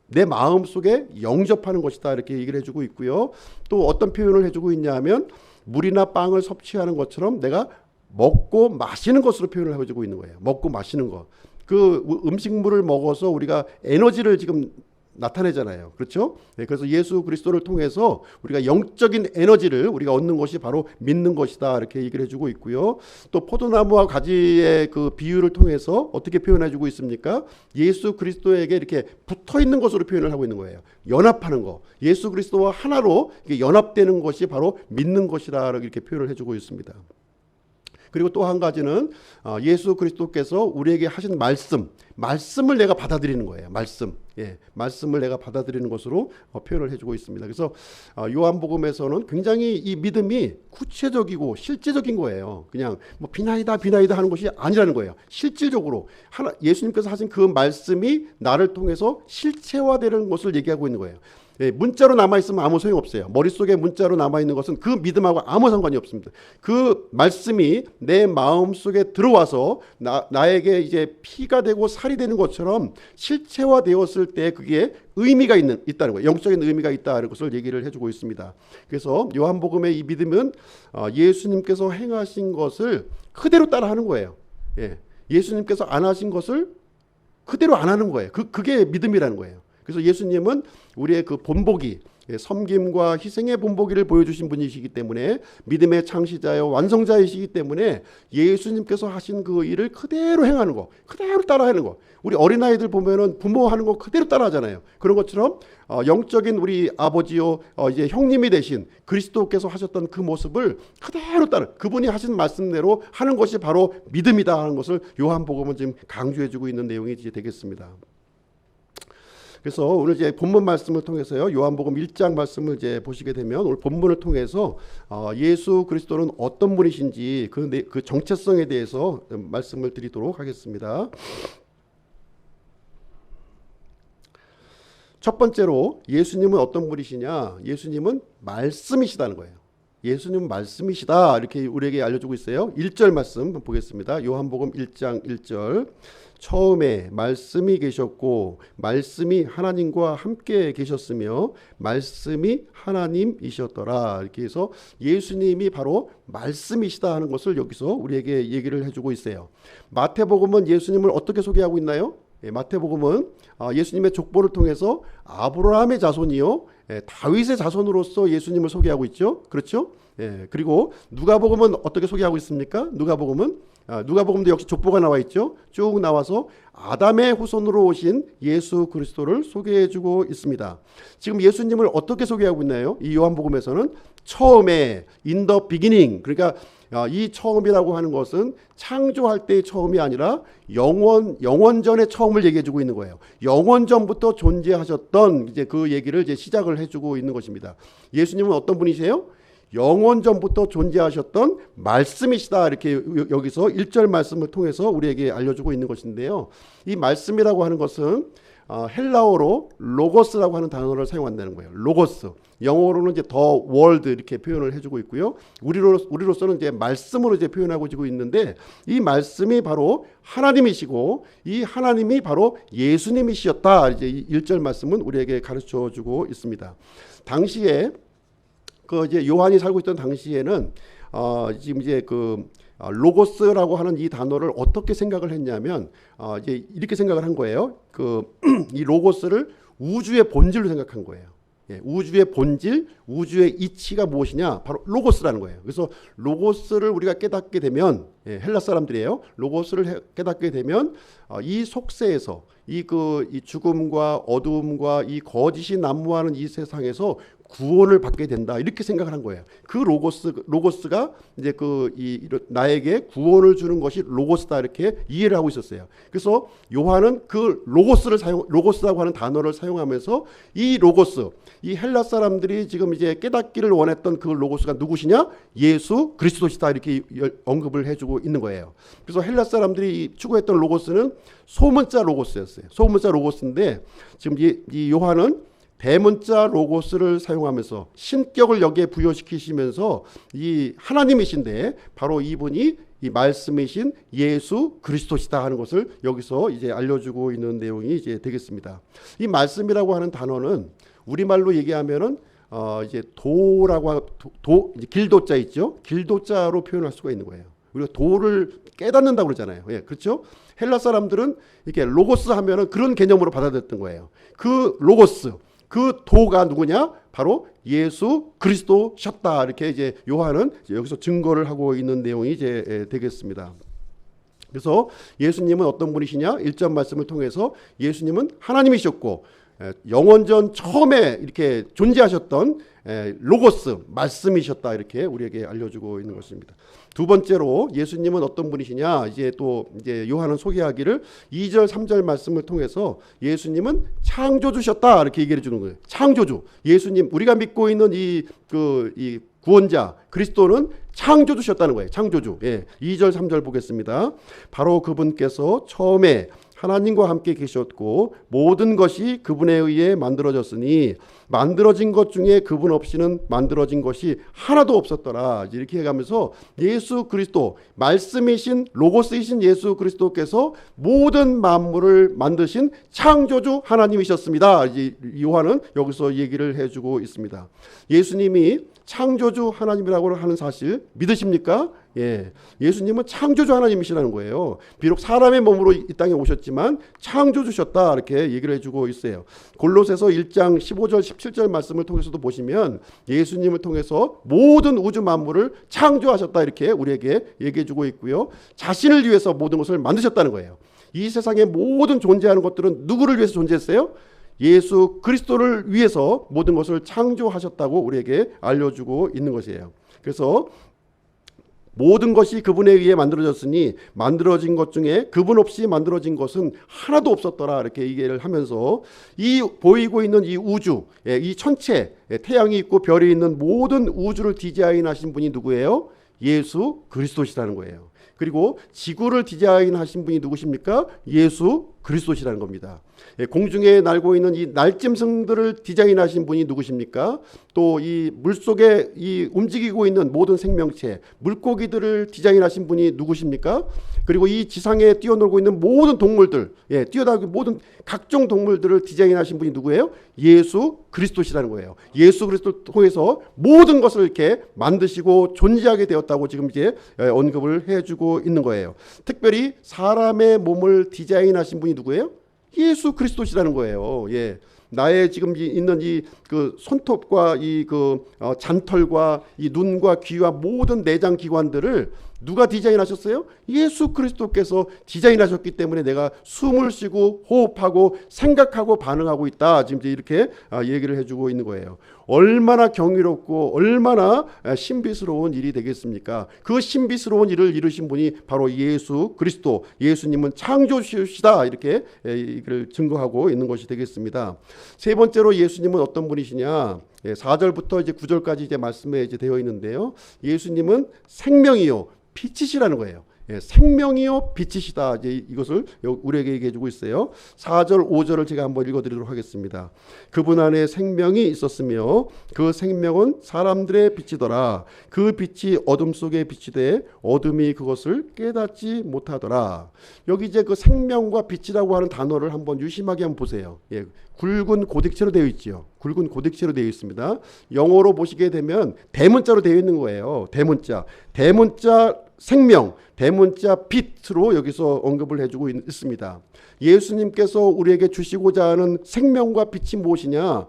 내 마음 속에 영접하는 것이다 이렇게 얘기를 해주고 있고요. 또 어떤 표현을 해주고 있냐면 물이나 빵을 섭취하는 것처럼 내가 먹고 마시는 것으로 표현을 해주고 있는 거예요. 먹고 마시는 것. 그 음식물을 먹어서 우리가 에너지를 지금 나타내잖아요. 그렇죠? 네, 그래서 예수 그리스도를 통해서 우리가 영적인 에너지를 우리가 얻는 것이 바로 믿는 것이다 이렇게 얘기를 해주고 있고요. 또 포도나무와 가지의 그 비유를 통해서 어떻게 표현해주고 있습니까? 예수 그리스도에게 이렇게 붙어 있는 것으로 표현을 하고 있는 거예요. 연합하는 거. 예수 그리스도와 하나로 연합되는 것이 바로 믿는 것이다 이렇게 표현을 해주고 있습니다. 그리고 또 한 가지는 예수 그리스도께서 우리에게 하신 말씀을 내가 받아들이는 거예요. 말씀을 내가 받아들이는 것으로 표현을 해주고 있습니다. 그래서 요한복음에서는 굉장히 이 믿음이 구체적이고 실제적인 거예요. 그냥 뭐 비나이다 하는 것이 아니라는 거예요. 실질적으로 예수님께서 하신 그 말씀이 나를 통해서 실체화되는 것을 얘기하고 있는 거예요. 문자로 남아있으면 아무 소용없어요. 머릿속에 문자로 남아있는 것은 그 믿음하고 아무 상관이 없습니다. 그 말씀이 내 마음속에 들어와서 나에게 이제 피가 되고 살이 되는 것처럼 실체화되었을 때 그게 의미가 있다는 거예요. 영적인 의미가 있다는 것을 얘기를 해주고 있습니다. 그래서 요한복음의 이 믿음은 예수님께서 행하신 것을 그대로 따라하는 거예요. 예수님께서 안 하신 것을 그대로 안 하는 거예요. 그게 믿음이라는 거예요. 그래서 예수님은 우리의 그 본보기, 섬김과 희생의 본보기를 보여주신 분이시기 때문에 믿음의 창시자요 완성자이시기 때문에 예수님께서 하신 그 일을 그대로 행하는 거, 그대로 따라하는 거. 우리 어린아이들 보면은 부모 하는 거 그대로 따라하잖아요. 그런 것처럼 영적인 우리 아버지요 이제 형님이 되신 그리스도께서 하셨던 그 모습을 그대로 그분이 하신 말씀대로 하는 것이 바로 믿음이다 하는 것을 요한복음은 지금 강조해주고 있는 내용이 이제 되겠습니다. 그래서 오늘 이제 본문 말씀을 통해서요, 요한복음 1장 말씀을 이제 보시게 되면 오늘 본문을 통해서 예수 그리스도는 어떤 분이신지 그 정체성에 대해서 말씀을 드리도록 하겠습니다. 첫 번째로 예수님은 어떤 분이시냐? 예수님은 말씀이시다는 거예요. 예수님은 말씀이시다 이렇게 우리에게 알려주고 있어요. 1절 말씀 보겠습니다. 요한복음 1장 1절. 처음에 말씀이 계셨고 말씀이 하나님과 함께 계셨으며 말씀이 하나님이셨더라. 이렇게 해서 예수님이 바로 말씀이시다 하는 것을 여기서 우리에게 얘기를 해주고 있어요. 마태복음은 예수님을 어떻게 소개하고 있나요? 마태복음은 예수님의 족보를 통해서 아브라함의 자손이요 다윗의 자손으로서 예수님을 소개하고 있죠. 그렇죠? 그리고 누가복음은 어떻게 소개하고 있습니까? 누가복음도 역시 족보가 나와 있죠. 쭉 나와서 아담의 후손으로 오신 예수 그리스도를 소개해주고 있습니다. 지금 예수님을 어떻게 소개하고 있나요? 이 요한복음에서는 처음에 in the beginning, 그러니까 이 처음이라고 하는 것은 창조할 때의 처음이 아니라 영원전의 처음을 얘기해주고 있는 거예요. 영원전부터 존재하셨던 이제 그 얘기를 이제 시작을 해주고 있는 것입니다. 예수님은 어떤 분이세요? 영원전부터 존재하셨던 말씀이시다 이렇게 여기서 1절 말씀을 통해서 우리에게 알려주고 있는 것인데요. 이 말씀이라고 하는 것은 헬라어로 로고스라고 하는 단어를 사용한다는 거예요. 로고스. 영어로는 이제 더 월드 이렇게 표현을 해주고 있고요. 우리로서는 이제 말씀으로 이제 표현하고 있는데 이 말씀이 바로 하나님이시고 이 하나님이 바로 예수님이시었다. 이제 1절 말씀은 우리에게 가르쳐주고 있습니다. 당시에 이제 요한이 살고 있던 당시에는 지금 이제 로고스라고 하는 이 단어를 어떻게 생각을 했냐면 이제 이렇게 생각을 한 거예요. 이 로고스를 우주의 본질로 생각한 거예요. 우주의 본질, 우주의 이치가 무엇이냐? 바로 로고스라는 거예요. 그래서 로고스를 우리가 깨닫게 되면 헬라 사람들이에요. 로고스를 깨닫게 되면 이 속세에서 이 죽음과 어두움과 이 거짓이 난무하는 이 세상에서 구원을 받게 된다 이렇게 생각을 한 거예요. 그 로고스가 이제 나에게 구원을 주는 것이 로고스다 이렇게 이해를 하고 있었어요. 그래서 요한은 그 로고스라고 하는 단어를 사용하면서 이 로고스, 이 헬라 사람들이 지금 이제 깨닫기를 원했던 그 로고스가 누구시냐? 예수 그리스도시다 이렇게 언급을 해주고 있는 거예요. 그래서 헬라 사람들이 추구했던 로고스는 소문자 로고스였어요. 소문자 로고스인데 지금 이 요한은 대문자 로고스를 사용하면서 신격을 여기에 부여시키시면서 이 하나님이신데 바로 이분이 이 말씀이신 예수 그리스도시다 하는 것을 여기서 이제 알려주고 있는 내용이 이제 되겠습니다. 이 말씀이라고 하는 단어는 우리말로 얘기하면은 이제 이제 길도자 있죠. 길도자로 표현할 수가 있는 거예요. 우리가 도를 깨닫는다고 그러잖아요. 예, 그렇죠? 헬라 사람들은 이렇게 로고스 하면은 그런 개념으로 받아들였던 거예요. 그 로고스, 그 도가 누구냐? 바로 예수 그리스도셨다. 이렇게 이제 요한은 여기서 증거를 하고 있는 내용이 이제 되겠습니다. 그래서 예수님은 어떤 분이시냐? 1절 말씀을 통해서 예수님은 하나님이셨고 영원전 처음에 이렇게 존재하셨던 로고스 말씀이셨다 이렇게 우리에게 알려주고 있는 것입니다. 두 번째로 예수님은 어떤 분이시냐? 이제 요한은 소개하기를 2절 3절 말씀을 통해서 예수님은 창조주셨다 이렇게 얘기해 주는 거예요. 창조주. 예수님 우리가 믿고 있는 이 구원자 그리스도는 창조주셨다는 거예요. 창조주. 예. 2절 3절 보겠습니다. 바로 그분께서 처음에 하나님과 함께 계셨고 모든 것이 그분에 의해 만들어졌으니 만들어진 것 중에 그분 없이는 만들어진 것이 하나도 없었더라. 이렇게 해가면서 예수 그리스도 말씀이신 로고스이신 예수 그리스도께서 모든 만물을 만드신 창조주 하나님이셨습니다. 요한은 여기서 얘기를 해주고 있습니다. 예수님이 창조주 하나님이라고 하는 사실 믿으십니까? 예, 예수님은 창조주 하나님이시라는 거예요. 비록 사람의 몸으로 이 땅에 오셨지만 창조주셨다 이렇게 얘기를 해주고 있어요. 골로새서 1장 15절 17절 말씀을 통해서도 보시면 예수님을 통해서 모든 우주 만물을 창조하셨다 이렇게 우리에게 얘기해주고 있고요. 자신을 위해서 모든 것을 만드셨다는 거예요. 이 세상의 모든 존재하는 것들은 누구를 위해서 존재했어요? 예수 그리스도를 위해서 모든 것을 창조하셨다고 우리에게 알려주고 있는 것이에요. 그래서 모든 것이 그분에 의해 만들어졌으니 만들어진 것 중에 그분 없이 만들어진 것은 하나도 없었더라 이렇게 얘기를 하면서 이 보이고 있는 이 우주, 이 천체, 태양이 있고 별이 있는 모든 우주를 디자인하신 분이 누구예요? 예수 그리스도시라는 거예요. 그리고 지구를 디자인하신 분이 누구십니까? 예수 그리스도시라는 겁니다. 공중에 날고 있는 이 날짐승들을 디자인하신 분이 누구십니까? 또 이 물속에 이 움직이고 있는 모든 생명체, 물고기들을 디자인하신 분이 누구십니까? 그리고 이 지상에 뛰어놀고 있는 모든 동물들, 뛰어다니는 모든 각종 동물들을 디자인하신 분이 누구예요? 예수 그리스도시라는 거예요. 예수 그리스도를 통해서 모든 것을 이렇게 만드시고 존재하게 되었다고 지금 이제 언급을 해주고 있는 거예요. 특별히 사람의 몸을 디자인하신 분이 누구예요? 예수 그리스도시라는 거예요. 예. 나의 지금 있는 이 그 손톱과 이 잔털과 이 눈과 귀와 모든 내장 기관들을 누가 디자인하셨어요? 예수 그리스도께서 디자인하셨기 때문에 내가 숨을 쉬고 호흡하고 생각하고 반응하고 있다. 지금 이렇게 얘기를 해주고 있는 거예요. 얼마나 경이롭고 얼마나 신비스러운 일이 되겠습니까? 그 신비스러운 일을 이루신 분이 바로 예수 그리스도, 예수님은 창조주시다 이렇게 이걸 증거하고 있는 것이 되겠습니다. 세 번째로 예수님은 어떤 분이시냐? 4절부터 이제 9절까지 이제 말씀에 이제 되어 있는데요. 예수님은 생명이요 빛이시라는 거예요. 생명이요 빛이시다. 이제 이것을 우리에게 얘기해 주고 있어요. 4절 5절을 제가 한번 읽어드리도록 하겠습니다. 그분 안에 생명이 있었으며 그 생명은 사람들의 빛이더라. 그 빛이 어둠 속에 빛이 돼 어둠이 그것을 깨닫지 못하더라. 여기 이제 그 생명과 빛이라고 하는 단어를 한번 유심하게 한번 보세요. 굵은 고딕체로 되어 있지요. 굵은 고딕체로 되어 있습니다. 영어로 보시게 되면 대문자로 되어 있는 거예요. 대문자 생명, 대문자 빛으로 여기서 언급을 해주고 있습니다. 예수님께서 우리에게 주시고자 하는 생명과 빛이 무엇이냐?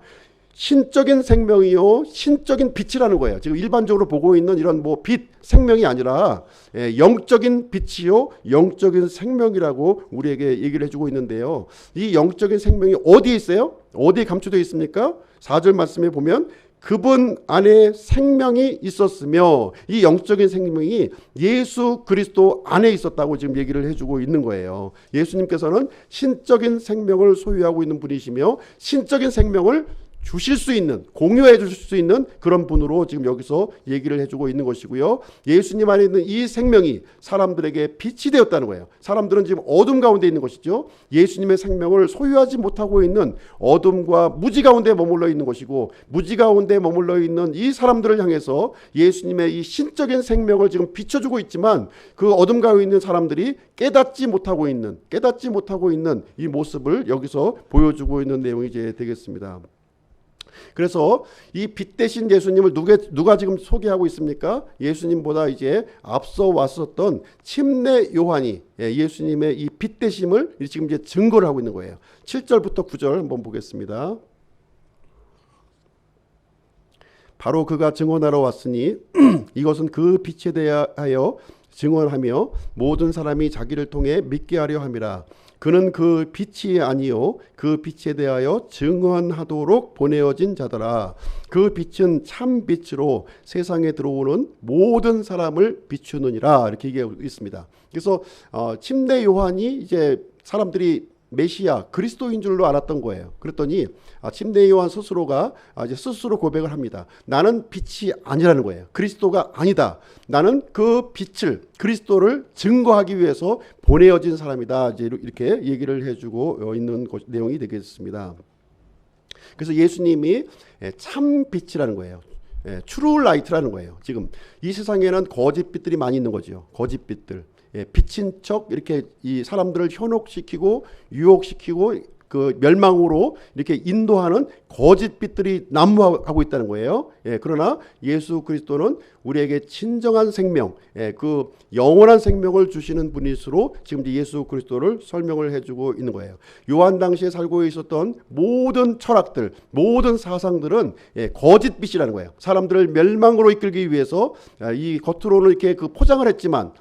신적인 생명이요 신적인 빛이라는 거예요. 지금 일반적으로 보고 있는 이런 빛, 생명이 아니라 영적인 빛이요 영적인 생명이라고 우리에게 얘기를 해주고 있는데요. 이 영적인 생명이 어디에 있어요? 어디에 감추되어 있습니까? 4절 말씀에 보면 그분 안에 생명이 있었으며 이 영적인 생명이 예수 그리스도 안에 있었다고 지금 얘기를 해주고 있는 거예요. 예수님께서는 신적인 생명을 소유하고 있는 분이시며 신적인 생명을 주실 수 있는, 공유해 주실 수 있는 그런 분으로 지금 여기서 얘기를 해주고 있는 것이고요. 예수님 안에 있는 이 생명이 사람들에게 빛이 되었다는 거예요. 사람들은 지금 어둠 가운데 있는 것이죠. 예수님의 생명을 소유하지 못하고 있는 어둠과 무지 가운데 머물러 있는 것이고, 무지 가운데 머물러 있는 이 사람들을 향해서 예수님의 이 신적인 생명을 지금 비춰주고 있지만, 그 어둠 가운데 있는 사람들이 깨닫지 못하고 있는 이 모습을 여기서 보여주고 있는 내용이 이제 되겠습니다. 그래서 이 빛 대신 예수님을 누가 지금 소개하고 있습니까? 예수님보다 이제 앞서 왔었던 침례 요한이 예수님의 이 빛 대심을 지금 이제 증거를 하고 있는 거예요. 7절부터 9절 한번 보겠습니다. 바로 그가 증언하러 왔으니 이것은 그 빛에 대하여 증언하며 모든 사람이 자기를 통해 믿게 하려 함이라. 그는 그 빛이 아니요 그 빛에 대하여 증언하도록 보내어진 자더라. 그 빛은 참 빛으로 세상에 들어오는 모든 사람을 비추느니라. 이렇게 얘기하고 있습니다. 그래서 침례 요한이 이제 사람들이 메시아 그리스도인 줄로 알았던 거예요. 그랬더니 침례 요한 스스로가 이제 스스로 고백을 합니다. 나는 빛이 아니라는 거예요. 그리스도가 아니다. 나는 그 빛을 그리스도를 증거하기 위해서 보내어진 사람이다. 이제 이렇게 얘기를 해주고 있는 내용이 되겠습니다. 그래서 예수님이 참 빛이라는 거예요. 트루 라이트라는 거예요. 지금 이 세상에는 거짓 빛들이 많이 있는 거죠. 거짓 빛들. 비친 척 이렇게 이 사람들을 현혹시키고 유혹시키고 그 멸망으로 이렇게 인도하는 거짓 빛들이 난무하고 있다는 거예요. 그러나 예수 그리스도는 우리에게 진정한 생명, 그 영원한 생명을 주시는 분이시로 지금 예수 그리스도를 설명을 해주고 있는 거예요. 요한 당시에 살고 있었던 모든 철학들, 모든 사상들은 거짓 빛이라는 거예요. 사람들을 멸망으로 이끌기 위해서 이 겉으로는 이렇게 그 포장을 했지만,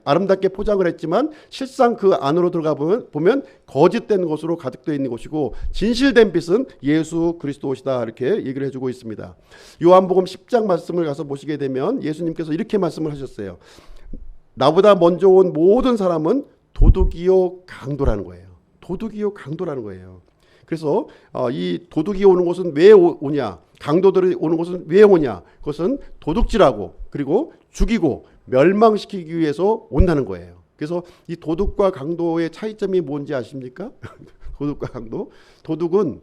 아름답게 포장을 했지만 실상 그 안으로 들어가 보면 거짓된 것으로 가득되어 있는 것이고, 진실된 빛은 예수 그리스도시다. 이렇게 얘기를 해주고 있습니다. 요한복음 10장 말씀을 가서 보시게 되면 예수님께서 이렇게 말씀을 하셨어요. 나보다 먼저 온 모든 사람은 도둑이요 강도라는 거예요. 도둑이요 강도라는 거예요. 그래서 이 도둑이 오는 곳은 왜 오냐, 강도들이 오는 곳은 왜 오냐, 그것은 도둑질하고 그리고 죽이고 멸망시키기 위해서 온다는 거예요. 그래서 이 도둑과 강도의 차이점이 뭔지 아십니까? 도둑과 강도. 도둑은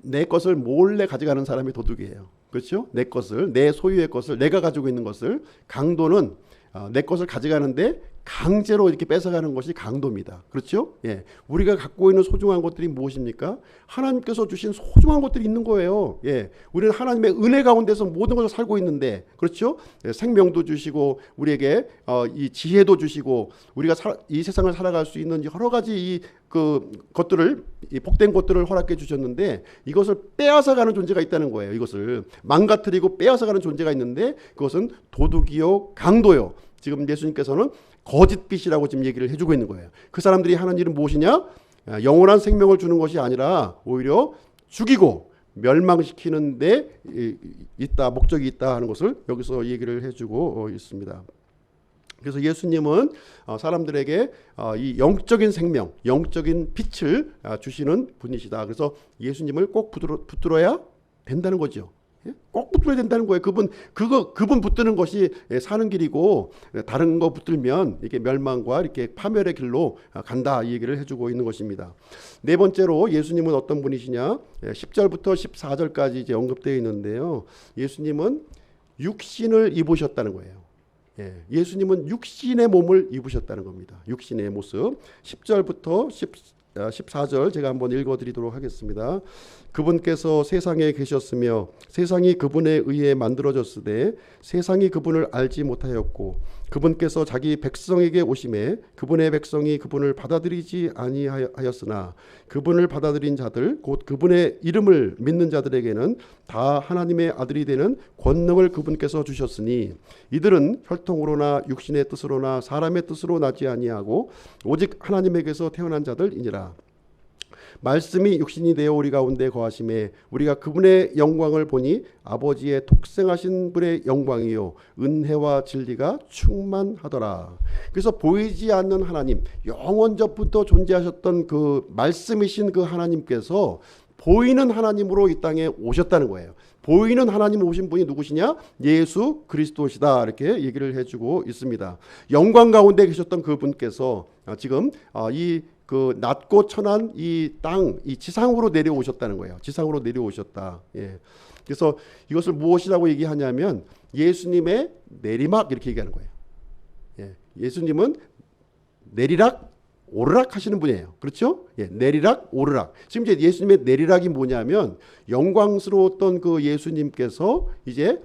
내 것을 몰래 가져가는 사람이 도둑이에요. 그렇죠? 내 것을, 내 소유의 것을, 내가 가지고 있는 것을. 강도는 내 것을 가져가는데 강제로 이렇게 뺏어가는 것이 강도입니다. 그렇죠? 우리가 갖고 있는 소중한 것들이 무엇입니까? 하나님께서 주신 소중한 것들이 있는 거예요. 우리는 하나님의 은혜 가운데서 모든 것을 살고 있는데, 그렇죠? 생명도 주시고 우리에게 이 지혜도 주시고 우리가 이 세상을 살아갈 수 있는 여러 가지 것들을, 이 복된 것들을 허락해 주셨는데 이것을 빼앗아가는 존재가 있다는 거예요. 이것을 망가뜨리고 빼앗아가는 존재가 있는데 그것은 도둑이요 강도요. 지금 예수님께서는 거짓빛이라고 지금 얘기를 해주고 있는 거예요. 그 사람들이 하는 일은 무엇이냐? 영원한 생명을 주는 것이 아니라 오히려 죽이고 멸망시키는 데 있다, 목적이 있다 하는 것을 여기서 얘기를 해주고 있습니다. 그래서 예수님은 사람들에게 이 영적인 생명, 영적인 빛을 주시는 분이시다. 그래서 예수님을 꼭 붙들어야 된다는 거죠. 꼭 붙들어야 된다는 거예요. 그분 붙드는 것이 사는 길이고, 다른 거 붙들면 이렇게 멸망과 이렇게 파멸의 길로 간다, 이 얘기를 해주고 있는 것입니다. 네 번째로 예수님은 어떤 분이시냐? 10절부터 14절까지 이제 언급되어 있는데요. 예수님은 육신을 입으셨다는 거예요. 예수님은 육신의 몸을 입으셨다는 겁니다. 육신의 모습. 10절부터 14절 제가 한번 읽어드리도록 하겠습니다. 그분께서 세상에 계셨으며 세상이 그분에 의해 만들어졌으되 세상이 그분을 알지 못하였고 그분께서 자기 백성에게 오심에 그분의 백성이 그분을 받아들이지 아니하였으나 그분을 받아들인 자들 곧 그분의 이름을 믿는 자들에게는 다 하나님의 아들이 되는 권능을 그분께서 주셨으니 이들은 혈통으로나 육신의 뜻으로나 사람의 뜻으로 나지 아니하고 오직 하나님에게서 태어난 자들이니라. 말씀이 육신이 되어 우리 가운데 거하심에 우리가 그분의 영광을 보니 아버지의 독생하신 분의 영광이요 은혜와 진리가 충만하더라. 그래서 보이지 않는 하나님, 영원전부터 존재하셨던 그 말씀이신 그 하나님께서 보이는 하나님으로 이 땅에 오셨다는 거예요. 보이는 하나님 오신 분이 누구시냐? 예수 그리스도시다. 이렇게 얘기를 해주고 있습니다. 영광 가운데 계셨던 그분께서 지금 이 그 낮고 천한 이 땅, 이 지상으로 내려오셨다는 거예요. 지상으로 내려오셨다. 예. 그래서 이것을 무엇이라고 얘기하냐면 예수님의 내리막 이렇게 얘기하는 거예요. 예. 예수님은 내리락 오르락 하시는 분이에요. 그렇죠? 예, 내리락 오르락. 지금 이제 예수님의 내리락이 뭐냐면 영광스러웠던 그 예수님께서 이제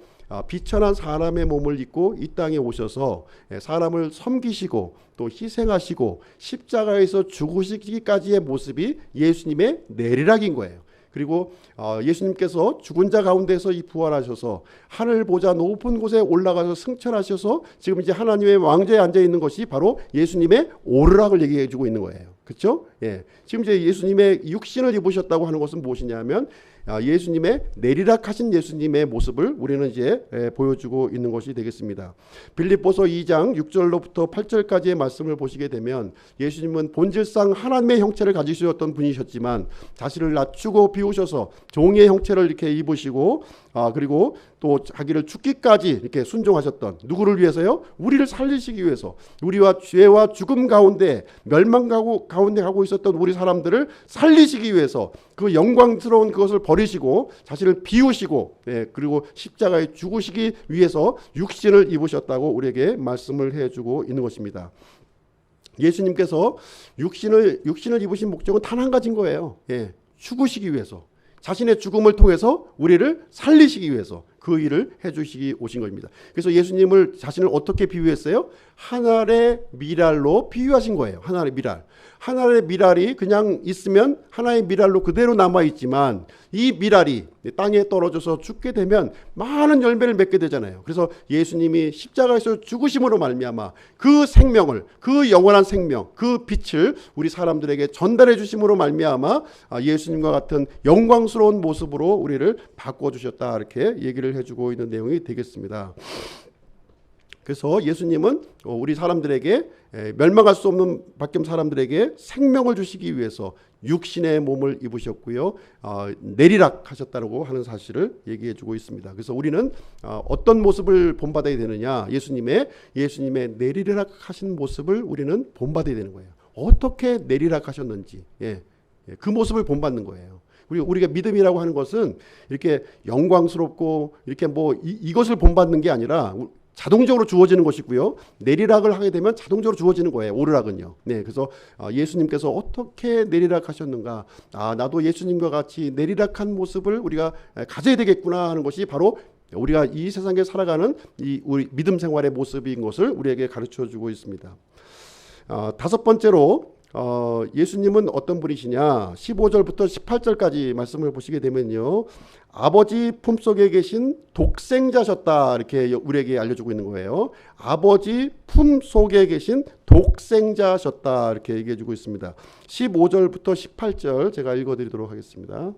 비천한 사람의 몸을 입고 이 땅에 오셔서 사람을 섬기시고 또 희생하시고 십자가에서 죽으시기까지의 모습이 예수님의 내리락인 거예요. 그리고 예수님께서 죽은 자 가운데서 이 부활하셔서 하늘 보좌 높은 곳에 올라가서 승천하셔서 지금 이제 하나님의 왕좌에 앉아 있는 것이 바로 예수님의 오르락을 얘기해 주고 있는 거예요. 그렇죠? 예. 지금 이제 예수님의 육신을 입으셨다고 하는 것은 무엇이냐면 예수님의 내리락하신 예수님의 모습을 우리는 이제 보여주고 있는 것이 되겠습니다. 빌립보서 2장 6절로부터 8절까지의 말씀을 보시게 되면 예수님은 본질상 하나님의 형체를 가지셨던 분이셨지만 자신을 낮추고 비우셔서 종의 형체를 이렇게 입으시고 그리고 또 자기를 죽기까지 이렇게 순종하셨던 누구를 위해서요? 우리를 살리시기 위해서 우리와 죄와 죽음 가운데 멸망 가운데 가고 있었던 우리 사람들을 살리시기 위해서 그 영광스러운 그것을 버리시고 자신을 비우시고 그리고 십자가에 죽으시기 위해서 육신을 입으셨다고 우리에게 말씀을 해주고 있는 것입니다. 예수님께서 육신을 입으신 목적은 단 한 가지인 거예요. 죽으시기 위해서. 자신의 죽음을 통해서 우리를 살리시기 위해서 그 일을 해주시기 오신 겁니다. 그래서 예수님을 자신을 어떻게 비유했어요? 한 알의 미랄로 비유하신 거예요. 한 알의 미랄. 한 알의 미랄이 그냥 있으면 하나의 미랄로 그대로 남아있지만 이 미랄이 땅에 떨어져서 죽게 되면 많은 열매를 맺게 되잖아요. 그래서 예수님이 십자가에서 죽으심으로 말미암아 그 생명을, 그 영원한 생명, 그 빛을 우리 사람들에게 전달해 주심으로 말미암아 예수님과 같은 영광스러운 모습으로 우리를 바꿔주셨다. 이렇게 얘기를 해주고 있는 내용이 되겠습니다. 그래서 예수님은 우리 사람들에게 멸망할 수 없는 밖에 사람들에게 생명을 주시기 위해서 육신의 몸을 입으셨고요. 내리락 하셨다고 하는 사실을 얘기해 주고 있습니다. 그래서 우리는 어떤 모습을 본받아야 되느냐? 예수님의 내리락 하신 모습을 우리는 본받아야 되는 거예요. 어떻게 내리락 하셨는지 그 모습을 본받는 거예요. 우리가 믿음이라고 하는 것은 이렇게 영광스럽고 이렇게 이것을 본받는 게 아니라 자동적으로 주어지는 것이고요. 내리락을 하게 되면 자동적으로 주어지는 거예요. 오르락은요. 그래서 예수님께서 어떻게 내리락 하셨는가? 나도 예수님과 같이 내리락한 모습을 우리가 가져야 되겠구나 하는 것이 바로 우리가 이 세상에 살아가는 이 우리 믿음 생활의 모습인 것을 우리에게 가르쳐 주고 있습니다. 다섯 번째로 예수님은 어떤 분이시냐? 15절부터 18절까지 말씀을 보시게 되면요. 아버지 품속에 계신 독생자셨다. 이렇게 우리에게 알려주고 있는 거예요. 아버지 품속에 계신 독생자셨다. 이렇게 얘기해 주고 있습니다. 15절부터 18절 제가 읽어드리도록 하겠습니다.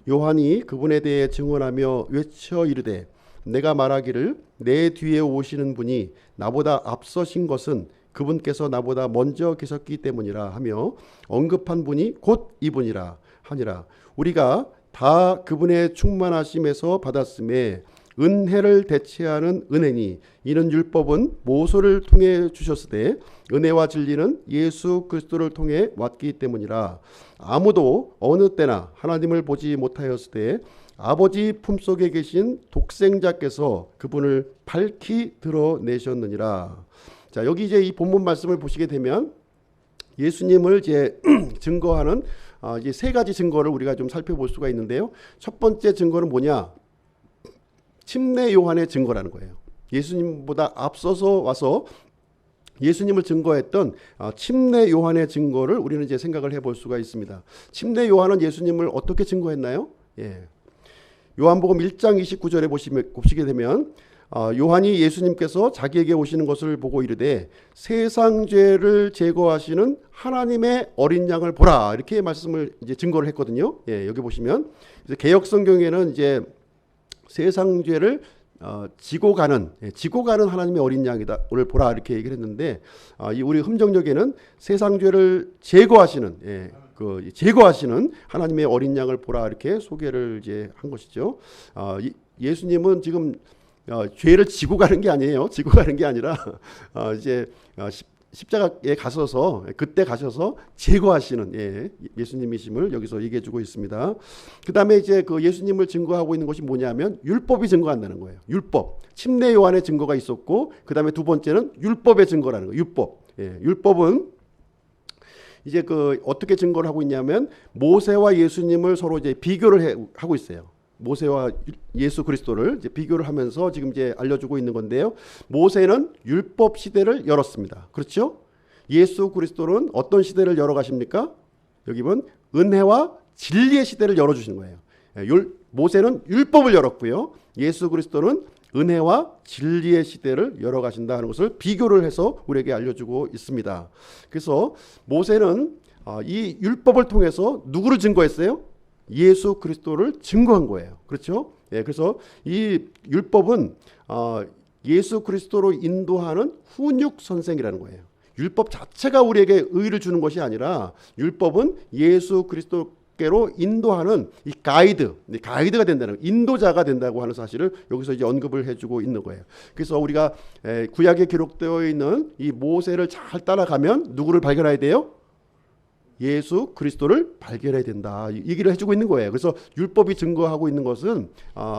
요한이 그분에 대해 증언하며 외쳐 이르되 내가 말하기를 내 뒤에 오시는 분이 나보다 앞서신 것은 그분께서 나보다 먼저 계셨기 때문이라 하며 언급한 분이 곧 이분이라 하니라. 우리가 다 그분의 충만하심에서 받았음에 은혜를 대체하는 은혜니 이는 율법은 모세를 통해 주셨으되 은혜와 진리는 예수 그리스도를 통해 왔기 때문이라. 아무도 어느 때나 하나님을 보지 못하였으되 아버지 품속에 계신 독생자께서 그분을 밝히 드러내셨느니라. 자, 여기 이제 이 본문 말씀을 보시게 되면 예수님을 이제 증거하는 이제 세 가지 증거를 우리가 좀 살펴볼 수가 있는데요. 첫 번째 증거는 뭐냐? 침례 요한의 증거라는 거예요. 예수님보다 앞서서 와서 예수님을 증거했던 침례 요한의 증거를 우리는 이제 생각을 해볼 수가 있습니다. 침례 요한은 예수님을 어떻게 증거했나요? 요한복음 1장 29절에 보시게 되면 요한이 예수님께서 자기에게 오시는 것을 보고 이르되 세상 죄를 제거하시는 하나님의 어린 양을 보라, 이렇게 말씀을 이제 증거를 했거든요. 예, 여기 보시면 개역 성경에는 이제 세상 죄를 지고 가는 하나님의 어린 양이다를 보라, 이렇게 얘기를 했는데, 우리 흠정역에는 세상 죄를 제거하시는 제거하시는 하나님의 어린 양을 보라, 이렇게 소개를 이제 한 것이죠. 예수님은 지금 죄를 지고 가는 게 아니에요. 지고 가는 게 아니라 이제 십자가에 가셔서 그때 가셔서 제거하시는 예수님이심을 여기서 얘기해주고 있습니다. 그 다음에 이제 그 예수님을 증거하고 있는 것이 뭐냐면 율법이 증거한다는 거예요. 율법, 침례 요한의 증거가 있었고, 그 다음에 두 번째는 율법의 증거라는 거예요. 율법은 이제 그 어떻게 증거를 하고 있냐면 모세와 예수님을 서로 이제 비교를 하고 있어요. 모세와 예수 그리스도를 이제 비교를 하면서 지금 이제 알려주고 있는 건데요. 모세는 율법 시대를 열었습니다. 그렇죠? 예수 그리스도는 어떤 시대를 열어가십니까? 여기 보면 은혜와 진리의 시대를 열어주시는 거예요. 모세는 율법을 열었고요. 예수 그리스도는 은혜와 진리의 시대를 열어가신다 하는 것을 비교를 해서 우리에게 알려주고 있습니다. 그래서 모세는 이 율법을 통해서 누구를 증거했어요? 예수 그리스도를 증거한 거예요. 그렇죠? 그래서 이 율법은 예수 그리스도로 인도하는 훈육 선생이라는 거예요. 율법 자체가 우리에게 의를 주는 것이 아니라 율법은 예수 그리스도께로 인도하는 이 가이드가 된다는, 인도자가 된다고 하는 사실을 여기서 이제 언급을 해주고 있는 거예요. 그래서 우리가 구약에 기록되어 있는 이 모세를 잘 따라가면 누구를 발견해야 돼요? 예수 그리스도를 발견해야 된다, 얘기를 해주고 있는 거예요. 그래서 율법이 증거하고 있는 것은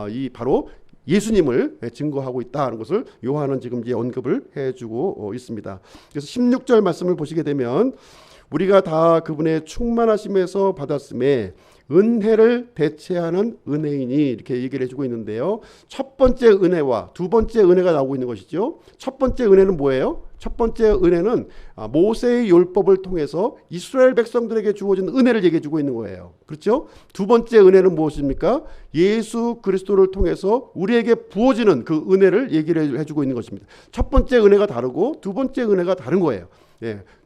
이 바로 예수님을 증거하고 있다는 것을 요한은 지금 이제 언급을 해주고 있습니다. 그래서 16절 말씀을 보시게 되면 우리가 다 그분의 충만하심에서 받았음에 은혜를 대체하는 은혜이니, 이렇게 얘기를 해주고 있는데요. 첫 번째 은혜와 두 번째 은혜가 나오고 있는 것이죠. 첫 번째 은혜는 뭐예요? 첫 번째 은혜는 모세의 율법을 통해서 이스라엘 백성들에게 주어진 은혜를 얘기해 주고 있는 거예요. 그렇죠? 두 번째 은혜는 무엇입니까? 예수 그리스도를 통해서 우리에게 부어지는 그 은혜를 얘기를 해주고 있는 것입니다. 첫 번째 은혜가 다르고 두 번째 은혜가 다른 거예요.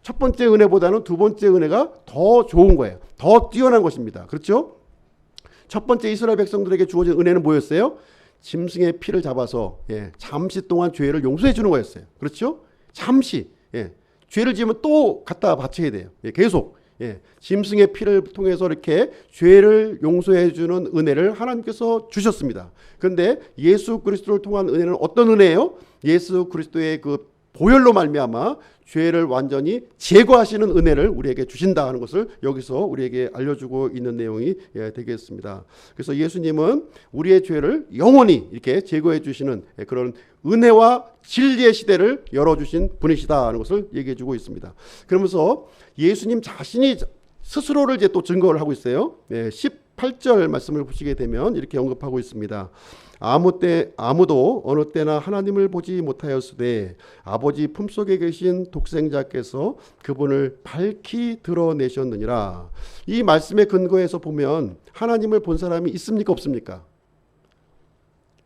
첫 번째 은혜보다는 두 번째 은혜가 더 좋은 거예요. 더 뛰어난 것입니다. 그렇죠? 첫 번째 이스라엘 백성들에게 주어진 은혜는 뭐였어요? 짐승의 피를 잡아서 잠시 동안 죄를 용서해 주는 거였어요. 그렇죠? 잠시 죄를 지으면 또 갖다 바쳐야 돼요. 계속 짐승의 피를 통해서 이렇게 죄를 용서해 주는 은혜를 하나님께서 주셨습니다. 그런데 예수 그리스도를 통한 은혜는 어떤 은혜예요? 예수 그리스도의 그 보혈로 말미암아 죄를 완전히 제거하시는 은혜를 우리에게 주신다 하는 것을 여기서 우리에게 알려주고 있는 내용이 되겠습니다. 그래서 예수님은 우리의 죄를 영원히 이렇게 제거해 주시는 그런 은혜와 진리의 시대를 열어주신 분이시다 하는 것을 얘기해 주고 있습니다. 그러면서 예수님 자신이 스스로를 이제 또 증거를 하고 있어요. 18절 말씀을 보시게 되면 이렇게 언급하고 있습니다. 아무도 어느 때나 하나님을 보지 못하였으되 아버지 품속에 계신 독생자께서 그분을 밝히 드러내셨느니라. 이 말씀의 근거에서 보면 하나님을 본 사람이 있습니까, 없습니까?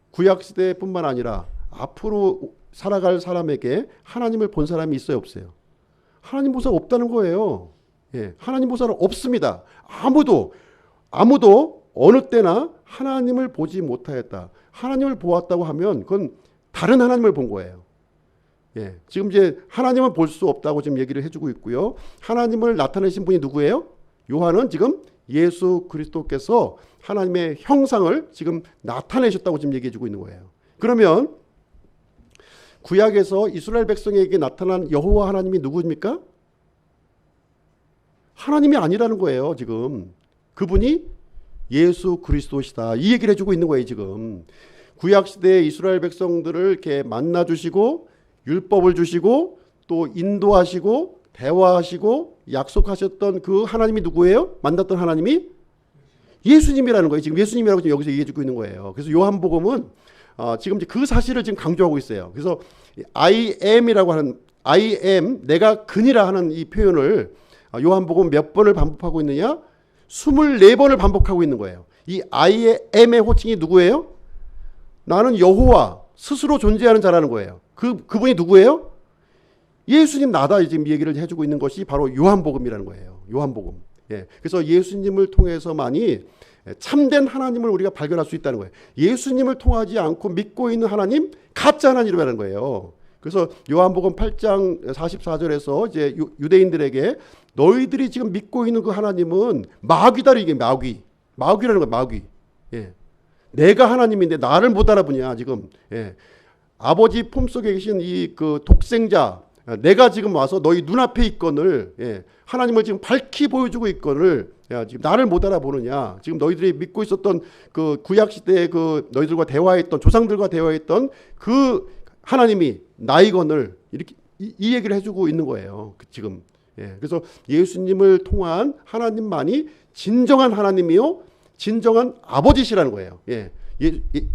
구약시대뿐만 아니라 앞으로 살아갈 사람에게 하나님을 본 사람이 있어요, 없어요? 하나님 본 사람 없다는 거예요. 하나님 본 사람 없습니다. 아무도 어느 때나 하나님을 보지 못하였다. 하나님을 보았다고 하면 그건 다른 하나님을 본 거예요. 지금 이제 하나님을 볼 수 없다고 지금 얘기를 해주고 있고요. 하나님을 나타내신 분이 누구예요? 요한은 지금 예수 그리스도께서 하나님의 형상을 지금 나타내셨다고 지금 얘기해주고 있는 거예요. 그러면 구약에서 이스라엘 백성에게 나타난 여호와 하나님이 누구입니까? 하나님이 아니라는 거예요. 지금 그분이 예수 그리스도시다, 이 얘기를 해주고 있는 거예요. 지금 구약시대의 이스라엘 백성들을 이렇게 만나주시고 율법을 주시고 또 인도하시고 대화하시고 약속하셨던 그 하나님이 누구예요? 만났던 하나님이 예수님이라는 거예요. 지금 예수님이라고 지금 여기서 얘기해 주고 있는 거예요. 그래서 요한복음은 지금 그 사실을 지금 강조하고 있어요. 그래서 I am이라고 하는, I am, 내가 그니라 하는 이 표현을 요한복음 몇 번을 반복하고 있느냐? 24번을 반복하고 있는 거예요. 이 I am의 호칭이 누구예요? 나는 여호와, 스스로 존재하는 자라는 거예요. 그분이 누구예요? 예수님 나다 지금 얘기를 해주고 있는 것이 바로 요한복음이라는 거예요. 요한복음. 예. 그래서 예수님을 통해서만이 참된 하나님을 우리가 발견할 수 있다는 거예요. 예수님을 통하지 않고 믿고 있는 하나님, 가짜 하나님이라는 거예요. 그래서 요한복음 8장 44절에서 이제 유대인들에게 너희들이 지금 믿고 있는 그 하나님은 마귀다, 이게 마귀라는 거예요. 마귀. 예. 내가 하나님인데 나를 못 알아보냐 지금. 예. 아버지 품속에 계신 이 그 독생자, 내가 지금 와서 너희 눈앞에 있거늘, 예, 하나님을 지금 밝히 보여주고 있거늘, 야, 지금 나를 못 알아보느냐. 지금 너희들이 믿고 있었던 그 구약 시대에 그 너희들과 대화했던 조상들과 대화했던 그 하나님이 나이거늘, 이렇게 이 얘기를 해주고 있는 거예요. 지금. 예, 그래서 예수님을 통한 하나님만이 진정한 하나님이요, 진정한 아버지시라는 거예요. 예.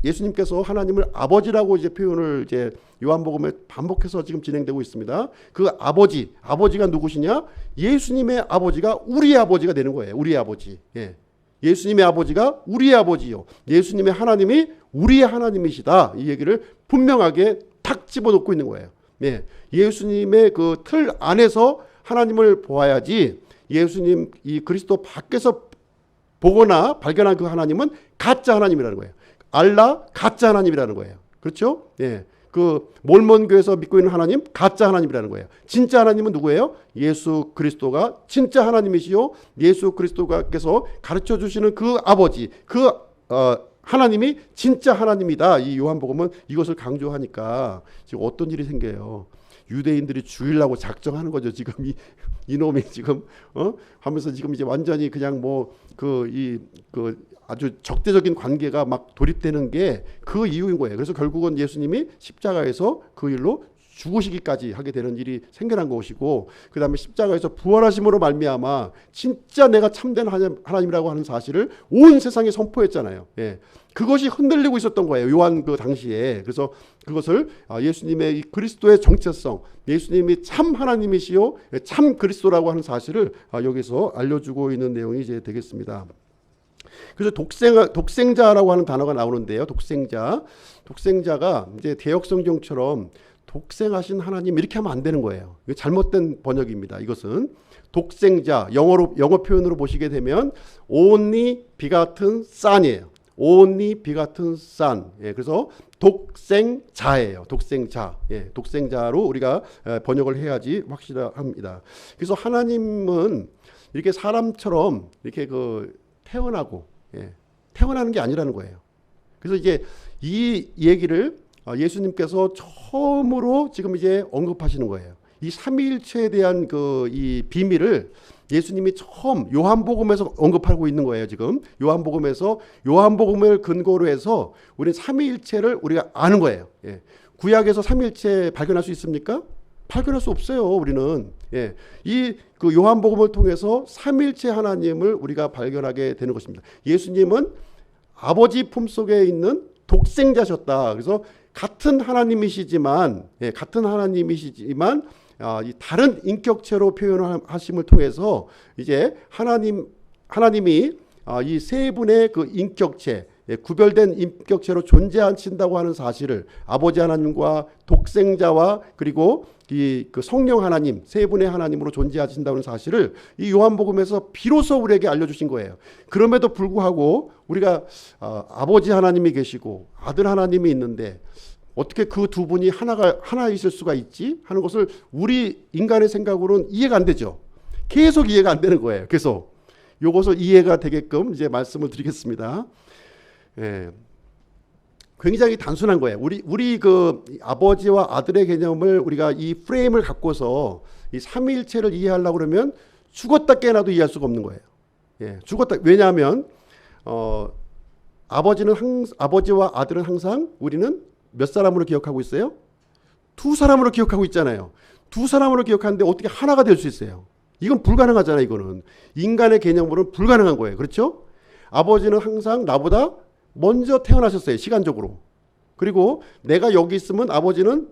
예수님께서 하나님을 아버지라고 이제 표현을 이제 요한복음에 반복해서 지금 진행되고 있습니다. 그 아버지가 누구시냐? 예수님의 아버지가 우리의 아버지가 되는 거예요. 우리의 아버지. 예. 예수님의 아버지가 우리의 아버지요. 예수님의 하나님이 우리의 하나님이시다. 이 얘기를 분명하게 탁 집어넣고 있는 거예요. 예. 예수님의 그 틀 안에서 하나님을 보아야지, 예수님 이 그리스도 밖에서 보거나 발견한 그 하나님은 가짜 하나님이라는 거예요. 알라 가짜 하나님이라는 거예요. 그렇죠? 예. 그 몰몬교에서 믿고 있는 하나님 가짜 하나님이라는 거예요. 진짜 하나님은 누구예요? 예수 그리스도가 진짜 하나님이시요, 예수 그리스도께서 가르쳐 주시는 그 아버지, 그 하나님이 진짜 하나님이다. 이 요한복음은 이것을 강조하니까 지금 어떤 일이 생겨요? 유대인들이 죽이려고 작정하는 거죠. 지금 이놈이 지금 하면서 지금 이제 완전히 그냥 뭐 아주 적대적인 관계가 막 돌입되는 게 그 이유인 거예요. 그래서 결국은 예수님이 십자가에서 그 일로 죽으시기까지 하게 되는 일이 생겨난 것이고, 그 다음에 십자가에서 부활하심으로 말미암아 진짜 내가 참된 하나님이라고 하는 사실을 온 세상에 선포했잖아요. 예. 그것이 흔들리고 있었던 거예요. 요한 그 당시에. 그래서 그것을 예수님의 이 그리스도의 정체성, 예수님이 참 하나님이시요, 참 그리스도라고 하는 사실을 여기서 알려주고 있는 내용이 이제 되겠습니다. 그래서 독생자라고 하는 단어가 나오는데요. 독생자가 이제 대역성경처럼 독생하신 하나님 이렇게 하면 안 되는 거예요. 이거 잘못된 번역입니다. 이것은 독생자, 영어 표현으로 보시게 되면 only begotten son이에요. only begotten son. 예, 그래서 독생자예요. 독생자. 예, 독생자로 우리가 번역을 해야지 확실합니다. 그래서 하나님은 이렇게 사람처럼 이렇게 태어나고, 예, 태어나는 게 아니라는 거예요. 그래서 이제 이 얘기를 예수님께서 처음으로 지금 이제 언급하시는 거예요. 이 삼위일체에 대한 이 비밀을 예수님이 처음 요한복음에서 언급하고 있는 거예요. 지금 요한복음을 근거로 해서 우리는 삼위일체를 우리가 아는 거예요. 예. 구약에서 삼위일체 발견할 수 있습니까? 발견할 수 없어요. 우리는. 예. 그 요한복음을 통해서 삼위일체 하나님을 우리가 발견하게 되는 것입니다. 예수님은 아버지 품속에 있는 독생자셨다. 그래서 같은 하나님이시지만 이 다른 인격체로 표현하심을 통해서 이제 하나님이 이 세 분의 그 인격체, 구별된 인격체로 존재하신다고 하는 사실을, 아버지 하나님과 독생자와 그리고 그 성령 하나님, 세 분의 하나님으로 존재하신다는 사실을 이 요한복음에서 비로소 우리에게 알려주신 거예요. 그럼에도 불구하고 우리가 아버지 하나님이 계시고 아들 하나님이 있는데 어떻게 그 두 분이 하나 있을 수가 있지 하는 것을 우리 인간의 생각으로는 이해가 안 되죠. 계속 이해가 안 되는 거예요. 계속 이것을 이해가 되게끔 이제 말씀을 드리겠습니다. 예. 굉장히 단순한 거예요. 우리 그 아버지와 아들의 개념을 우리가 이 프레임을 갖고서 이 삼위일체를 이해하려고 그러면 죽었다 깨어나도 이해할 수가 없는 거예요. 예. 죽었다. 왜냐하면 아버지와 아들은 항상 우리는 몇 사람으로 기억하고 있어요? 두 사람으로 기억하고 있잖아요. 두 사람으로 기억하는데 어떻게 하나가 될 수 있어요? 이건 불가능하잖아요. 이거는 인간의 개념으로는 불가능한 거예요. 그렇죠? 아버지는 항상 나보다 먼저 태어나셨어요. 시간적으로. 그리고 내가 여기 있으면 아버지는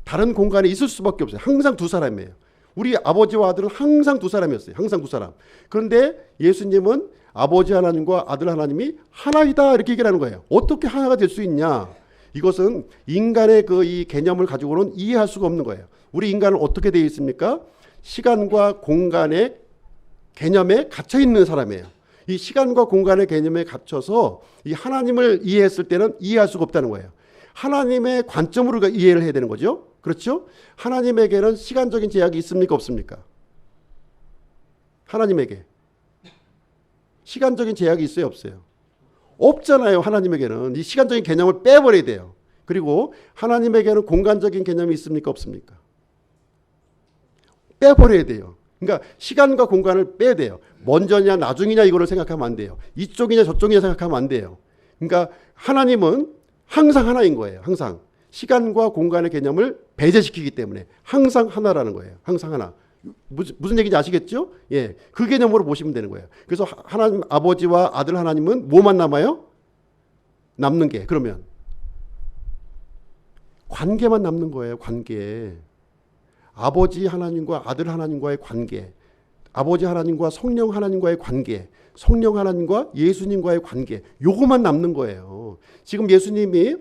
다른 공간에 있을 수밖에 없어요. 항상 두 사람이에요. 우리 아버지와 아들은 항상 두 사람이었어요. 항상 두 사람. 그런데 예수님은 아버지 하나님과 아들 하나님이 하나이다 이렇게 얘기를 하는 거예요. 어떻게 하나가 될 수 있냐? 이것은 인간의 그 이 개념을 가지고는 이해할 수가 없는 거예요. 우리 인간은 어떻게 되어 있습니까? 시간과 공간의 개념에 갇혀 있는 사람이에요. 이 시간과 공간의 개념에 갇혀서 이 하나님을 이해했을 때는 이해할 수가 없다는 거예요. 하나님의 관점으로 이해를 해야 되는 거죠. 그렇죠? 하나님에게는 시간적인 제약이 있습니까? 없습니까? 하나님에게 시간적인 제약이 있어요? 없어요? 없잖아요. 하나님에게는 이 시간적인 개념을 빼버려야 돼요. 그리고 하나님에게는 공간적인 개념이 있습니까? 없습니까? 빼버려야 돼요. 그러니까 시간과 공간을 빼야 돼요. 먼저냐 나중이냐 이거를 생각하면 안 돼요. 이쪽이냐 저쪽이냐 생각하면 안 돼요. 그러니까 하나님은 항상 하나인 거예요. 항상 시간과 공간의 개념을 배제시키기 때문에 항상 하나라는 거예요. 항상 하나. 무슨 얘기인지 아시겠죠? 예, 그 개념으로 보시면 되는 거예요. 그래서 하나님 아버지와 아들 하나님은 뭐만 남아요? 남는 게 그러면 관계만 남는 거예요. 관계. 아버지 하나님과 아들 하나님과의 관계, 아버지 하나님과 성령 하나님과의 관계, 성령 하나님과 예수님과의 관계, 요거만 남는 거예요. 지금 예수님이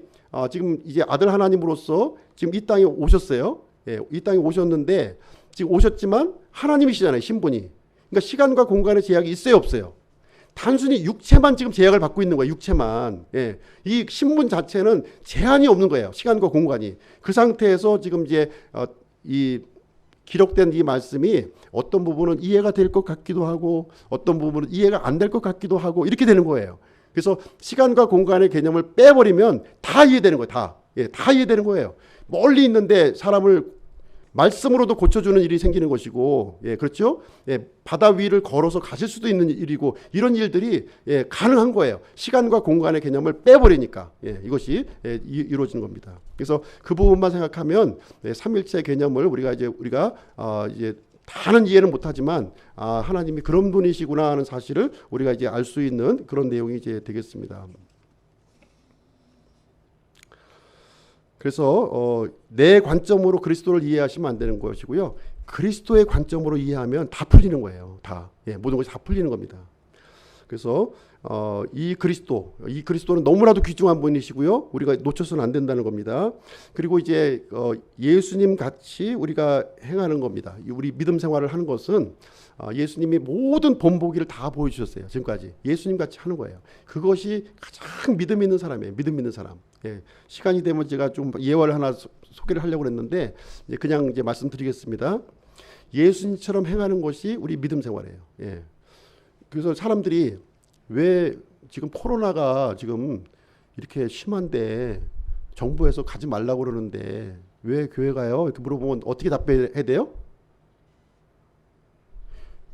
지금 이제 아들 하나님으로서 지금 이 땅에 오셨어요. 예, 이 땅에 오셨는데 지금 오셨지만 하나님이시잖아요. 신분이. 그러니까 시간과 공간의 제약이 있어요, 없어요? 단순히 육체만 지금 제약을 받고 있는 거예요. 육체만. 예. 이 신분 자체는 제한이 없는 거예요. 시간과 공간이. 그 상태에서 지금 이제 이 기록된 이 말씀이 어떤 부분은 이해가 될 것 같기도 하고 어떤 부분은 이해가 안 될 것 같기도 하고 이렇게 되는 거예요. 그래서 시간과 공간의 개념을 빼버리면 다 이해되는 거예요. 다. 예, 다 이해되는 거예요. 멀리 있는데 사람을 말씀으로도 고쳐주는 일이 생기는 것이고, 예, 그렇죠? 예, 바다 위를 걸어서 가실 수도 있는 일이고, 이런 일들이 예, 가능한 거예요. 시간과 공간의 개념을 빼버리니까, 예, 이것이 예, 이루어지는 겁니다. 그래서 그 부분만 생각하면 예, 삼일체 개념을 우리가 이제 다는 이해는 못하지만 하나님이 그런 분이시구나 하는 사실을 우리가 이제 알 수 있는 그런 내용이 이제 되겠습니다. 그래서 내 관점으로 그리스도를 이해하시면 안 되는 것이고요. 그리스도의 관점으로 이해하면 다 풀리는 거예요. 다. 예, 모든 것이 다 풀리는 겁니다. 그래서 이 그리스도는 너무나도 귀중한 분이시고요. 우리가 놓쳐서는 안 된다는 겁니다. 그리고 이제 예수님 같이 우리가 행하는 겁니다. 우리 믿음 생활을 하는 것은 예수님이 모든 본보기를 다 보여주셨어요. 지금까지 예수님 같이 하는 거예요. 그것이 가장 믿음 있는 사람이에요. 믿음 있는 사람. 예, 시간이 되면 제가 좀 예화를 하나 소개를 하려고 했는데 그냥 이제 말씀드리겠습니다. 예수님처럼 행하는 것이 우리 믿음 생활이에요. 예. 그래서 사람들이 왜 지금 코로나가 지금 이렇게 심한데 정부에서 가지 말라고 그러는데 왜 교회 가요? 이렇게 물어보면 어떻게 답해야 돼요?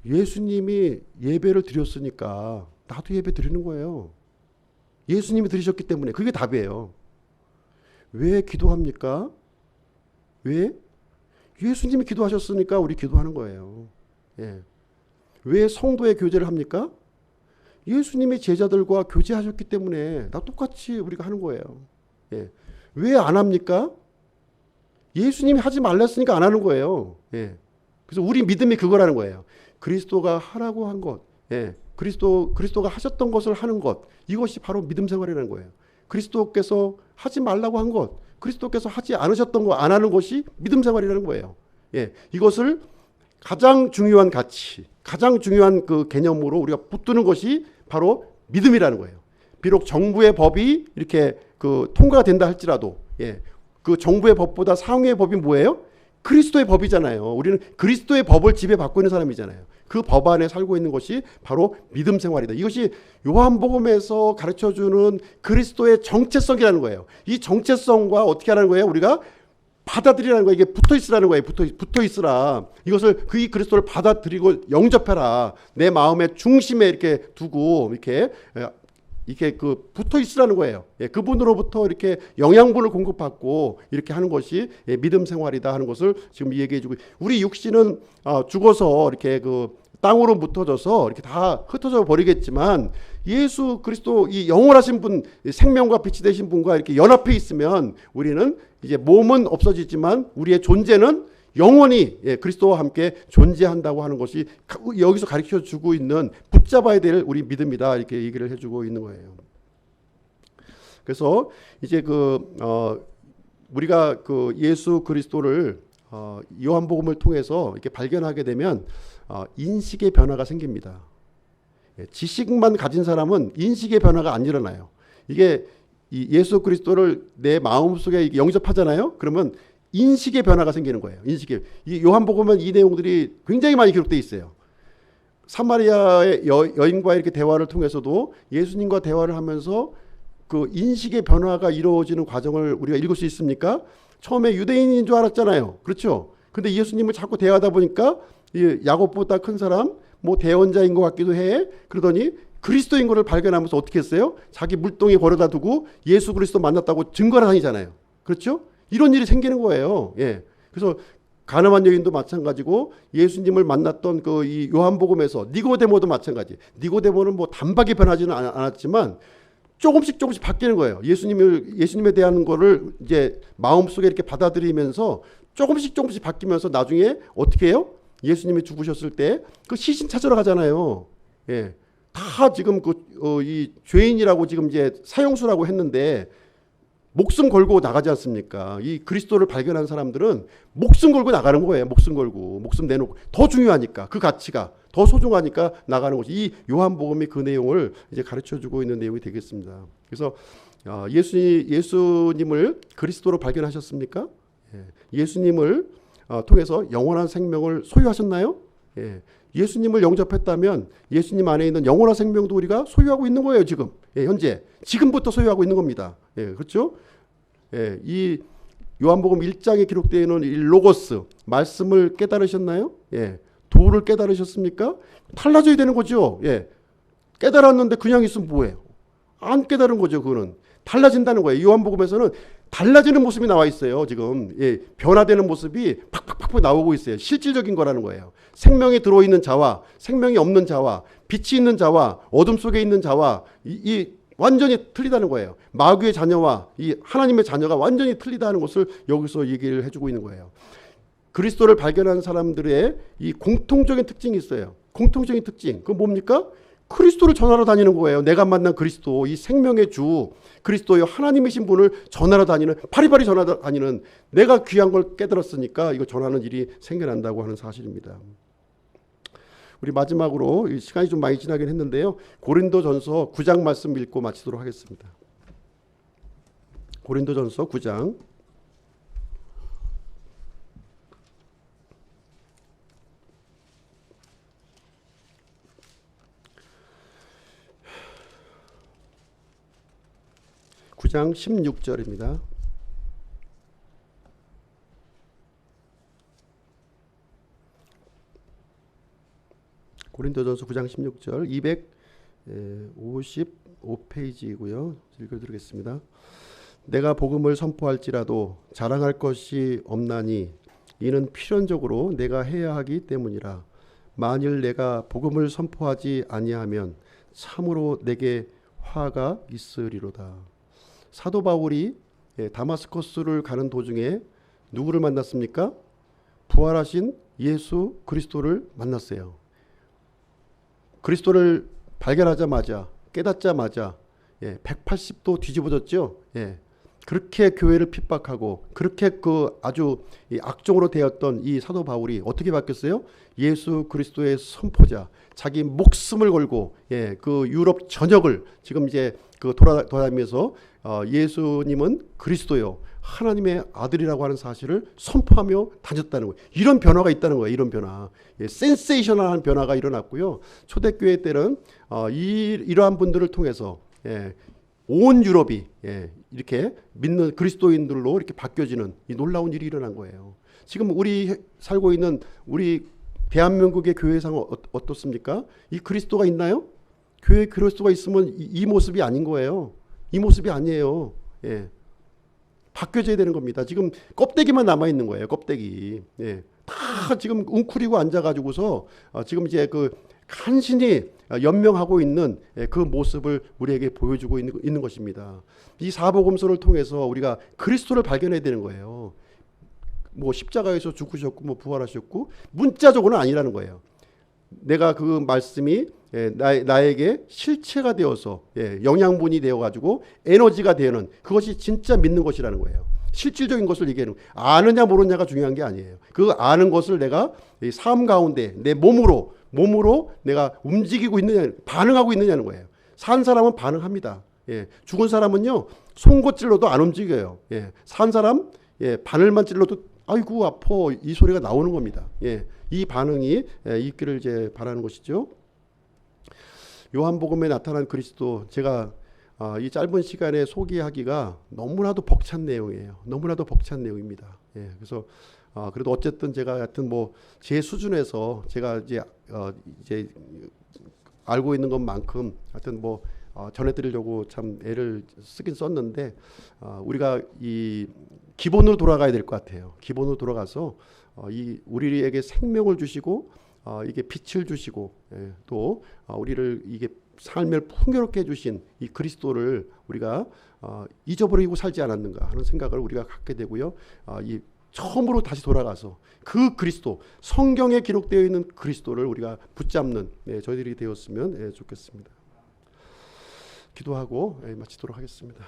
예수님이 예배를 드렸으니까 나도 예배 드리는 거예요. 예수님이 드리셨기 때문에 그게 답이에요. 왜 기도합니까? 왜? 예수님이 기도하셨으니까 우리 기도하는 거예요. 예. 왜 성도의 교제를 합니까? 예수님이 제자들과 교제하셨기 때문에 나 똑같이 우리가 하는 거예요. 예. 왜 안 합니까? 예수님이 하지 말랬으니까 안 하는 거예요. 예. 그래서 우리 믿음이 그거라는 거예요. 그리스도가 하라고 한 것, 예. 그리스도가 하셨던 것을 하는 것, 이것이 바로 믿음 생활이라는 거예요. 그리스도께서 하지 말라고 한 것, 그리스도께서 하지 않으셨던 거 안 하는 것이 믿음 생활이라는 거예요. 예. 이것을 가장 중요한 가치, 가장 중요한 그 개념으로 우리가 붙드는 것이 바로 믿음이라는 거예요. 비록 정부의 법이 이렇게 그 통과가 된다 할지라도, 예. 그 정부의 법보다 상위의 법이 뭐예요? 그리스도의 법이잖아요. 우리는 그리스도의 법을 지배받고 있는 사람이잖아요. 그 법 안에 살고 있는 것이 바로 믿음 생활이다. 이것이 요한복음에서 가르쳐주는 그리스도의 정체성이라는 거예요. 이 정체성과 어떻게 하라는 거예요? 우리가 받아들이라는 거예요. 이게 붙어 있으라는 거예요. 붙어 있으라. 이것을 이 그리스도를 받아들이고 영접해라. 내 마음의 중심에 이렇게 두고 이렇게 그 붙어 있으라는 거예요. 예, 그분으로부터 이렇게 영양분을 공급받고 이렇게 하는 것이 예, 믿음 생활이다 하는 것을 지금 얘기해주고, 우리 육신은 죽어서 이렇게 그 땅으로 묻어져서 이렇게 다 흩어져 버리겠지만 예수 그리스도 이 영원하신 분, 생명과 빛이 되신 분과 이렇게 연합해 있으면 우리는 이제 몸은 없어지지만 우리의 존재는 영원히 예, 그리스도와 함께 존재한다고 하는 것이 여기서 가르쳐주고 있는 붙잡아야 될 우리 믿음이다, 이렇게 얘기를 해주고 있는 거예요. 그래서 이제 우리가 그 예수 그리스도를 요한복음을 통해서 이렇게 발견하게 되면 인식의 변화가 생깁니다. 지식만 가진 사람은 인식의 변화가 안 일어나요. 이게 이 예수 그리스도를 내 마음속에 영접하잖아요. 그러면 인식의 변화가 생기는 거예요. 이 요한복음은 이 내용들이 굉장히 많이 기록되어 있어요. 사마리아의 여인과의 이렇게 대화를 통해서도 예수님과 대화를 하면서 그 인식의 변화가 이루어지는 과정을 우리가 읽을 수 있습니까? 처음에 유대인인 줄 알았잖아요. 그렇죠? 근데 예수님을 자꾸 대하다 보니까 이 야곱보다 큰 사람, 뭐 대언자인 것 같기도 해. 그러더니 그리스도인 것을 발견하면서 어떻게 했어요? 자기 물동에 걸어다 두고 예수 그리스도 만났다고 증거를 다니잖아요. 그렇죠? 이런 일이 생기는 거예요. 예. 그래서 가늠한 여인도 마찬가지고 예수님을 만났던 그 이 요한복음에서 니고데모도 마찬가지. 니고데모는 뭐 단박에 변하지는 않았지만 조금씩 바뀌는 거예요. 예수님에 대한 거를 이제 마음속에 이렇게 받아들이면서 조금씩 바뀌면서 나중에 어떻게 해요? 예수님이 죽으셨을 때 그 시신 찾으러 가잖아요. 예. 다 지금 이 죄인이라고 지금 이제 사형수라고 했는데 목숨 걸고 나가지 않습니까? 이 그리스도를 발견한 사람들은 목숨 걸고 나가는 거예요. 목숨 내놓고 더 중요하니까 그 가치가 더 소중하니까 나가는 것이 이 요한복음이 그 내용을 이제 가르쳐주고 있는 내용이 되겠습니다. 그래서 예수님을 그리스도로 발견하셨습니까? 예수님을 통해서 영원한 생명을 소유하셨나요? 예수님을 영접했다면 예수님 안에 있는 영원한 생명도 우리가 소유하고 있는 거예요. 지금 현재 지금부터 소유하고 있는 겁니다. 그렇죠? 이 요한복음 1장에 기록되어 있는 이 로고스 말씀을 깨달으셨나요? 도를 깨달으셨습니까? 달라져야 되는 거죠. 깨달았는데 그냥 있으면 뭐예요? 안 깨달은 거죠. 그거는 달라진다는 거예요. 요한복음에서는 달라지는 모습이 나와 있어요. 지금 변화되는 모습이 팍팍팍 나오고 있어요. 실질적인 거라는 거예요. 생명에 들어있는 자와 생명이 없는 자와 빛이 있는 자와 어둠 속에 있는 자와 이 완전히 틀리다는 거예요. 마귀의 자녀와 이 하나님의 자녀가 완전히 틀리다는 것을 여기서 얘기를 해주고 있는 거예요. 그리스도를 발견한 사람들의 이 공통적인 특징이 있어요. 공통적인 특징. 그건 뭡니까? 그리스도를 전하러 다니는 거예요. 내가 만난 그리스도, 이 생명의 주 그리스도의 하나님이신 분을 전하러 다니는, 파리파리 전하러 다니는, 내가 귀한 걸 깨달았으니까 이거 전하는 일이 생겨난다고 하는 사실입니다. 우리 마지막으로 시간이 좀 많이 지나긴 했는데요. 고린도전서 9장 말씀 읽고 마치도록 하겠습니다. 고린도전서 9장. (9장) 16절입니다. 고린도전서 9장 16절 255페이지이고요. 읽어드리겠습니다. 내가 복음을 선포할지라도 자랑할 것이 없나니 이는 필연적으로 내가 해야 하기 때문이라. 만일 내가 복음을 선포하지 아니하면 참으로 내게 화가 있으리로다. 사도 바울이 다마스커스를 가는 도중에 누구를 만났습니까? 부활하신 예수 그리스도를 만났어요. 그리스도를 발견하자마자 깨닫자마자 180도 뒤집어졌죠. 그렇게 교회를 핍박하고 그렇게 그 아주 악종으로 되었던 이 사도 바울이 어떻게 바뀌었어요? 예수 그리스도의 선포자, 자기 목숨을 걸고 그 유럽 전역을 지금 이제 그 돌아다니면서 예수님은 그리스도요 하나님의 아들이라고 하는 사실을 선포하며 다녔다는 거예요. 이런 변화가 있다는 거예요. 이런 변화, 센세이셔널한 변화가 일어났고요. 초대교회 때는 이러한 분들을 통해서 온 유럽이 이렇게 믿는 그리스도인들로 이렇게 바뀌어지는 이 놀라운 일이 일어난 거예요. 지금 우리 살고 있는 우리 대한민국의 교회 상황 어떻습니까? 이 그리스도가 있나요? 교회에 그리스도가 있으면 이 모습이 아닌 거예요. 이 모습이 아니에요. 바뀌어져야 되는 겁니다. 지금 껍데기만 남아 있는 거예요. 껍데기. 다 지금 웅크리고 앉아가지고서 지금 이제 그 간신히 연명하고 있는 그 모습을 우리에게 보여주고 있는 것입니다. 이 사복음서를 통해서 우리가 그리스도를 발견해야 되는 거예요. 뭐 십자가에서 죽으셨고 뭐 부활하셨고 문자적으로는 아니라는 거예요. 내가 그 말씀이 나에게 실체가 되어서 영양분이 되어가지고 에너지가 되는 그것이 진짜 믿는 것이라는 거예요. 실질적인 것을 얘기하는 거예요. 아느냐 모르느냐가 중요한 게 아니에요. 그 아는 것을 내가 이 삶 가운데 내 몸으로 내가 움직이고 있느냐, 반응하고 있느냐는 거예요. 산 사람은 반응합니다. 죽은 사람은요, 송곳 찔러도 안 움직여요. 산 사람, 바늘만 찔러도 아이고 아파, 이 소리가 나오는 겁니다. 이 반응이 있기를 이제 바라는 것이죠. 요한복음에 나타난 그리스도, 제가 이 짧은 시간에 소개하기가 너무나도 벅찬 내용이에요. 너무나도 벅찬 내용입니다. 그래서 그래도 어쨌든 제가 하여튼 뭐 제 수준에서 제가 이제 알고 있는 것만큼 하여튼 뭐 전해드리려고 참 애를 쓰긴 썼는데, 우리가 이 기본으로 돌아가야 될 것 같아요. 기본으로 돌아가서 우리에게 생명을 주시고 이게 빛을 주시고 또 우리를 이게 삶을 풍요롭게 해주신 이 그리스도를 우리가 잊어버리고 살지 않았는가 하는 생각을 우리가 갖게 되고요. 이 처음으로 다시 돌아가서 그 그리스도, 성경에 기록되어 있는 그리스도를 우리가 붙잡는 저희들이 되었으면 좋겠습니다. 기도하고 마치도록 하겠습니다.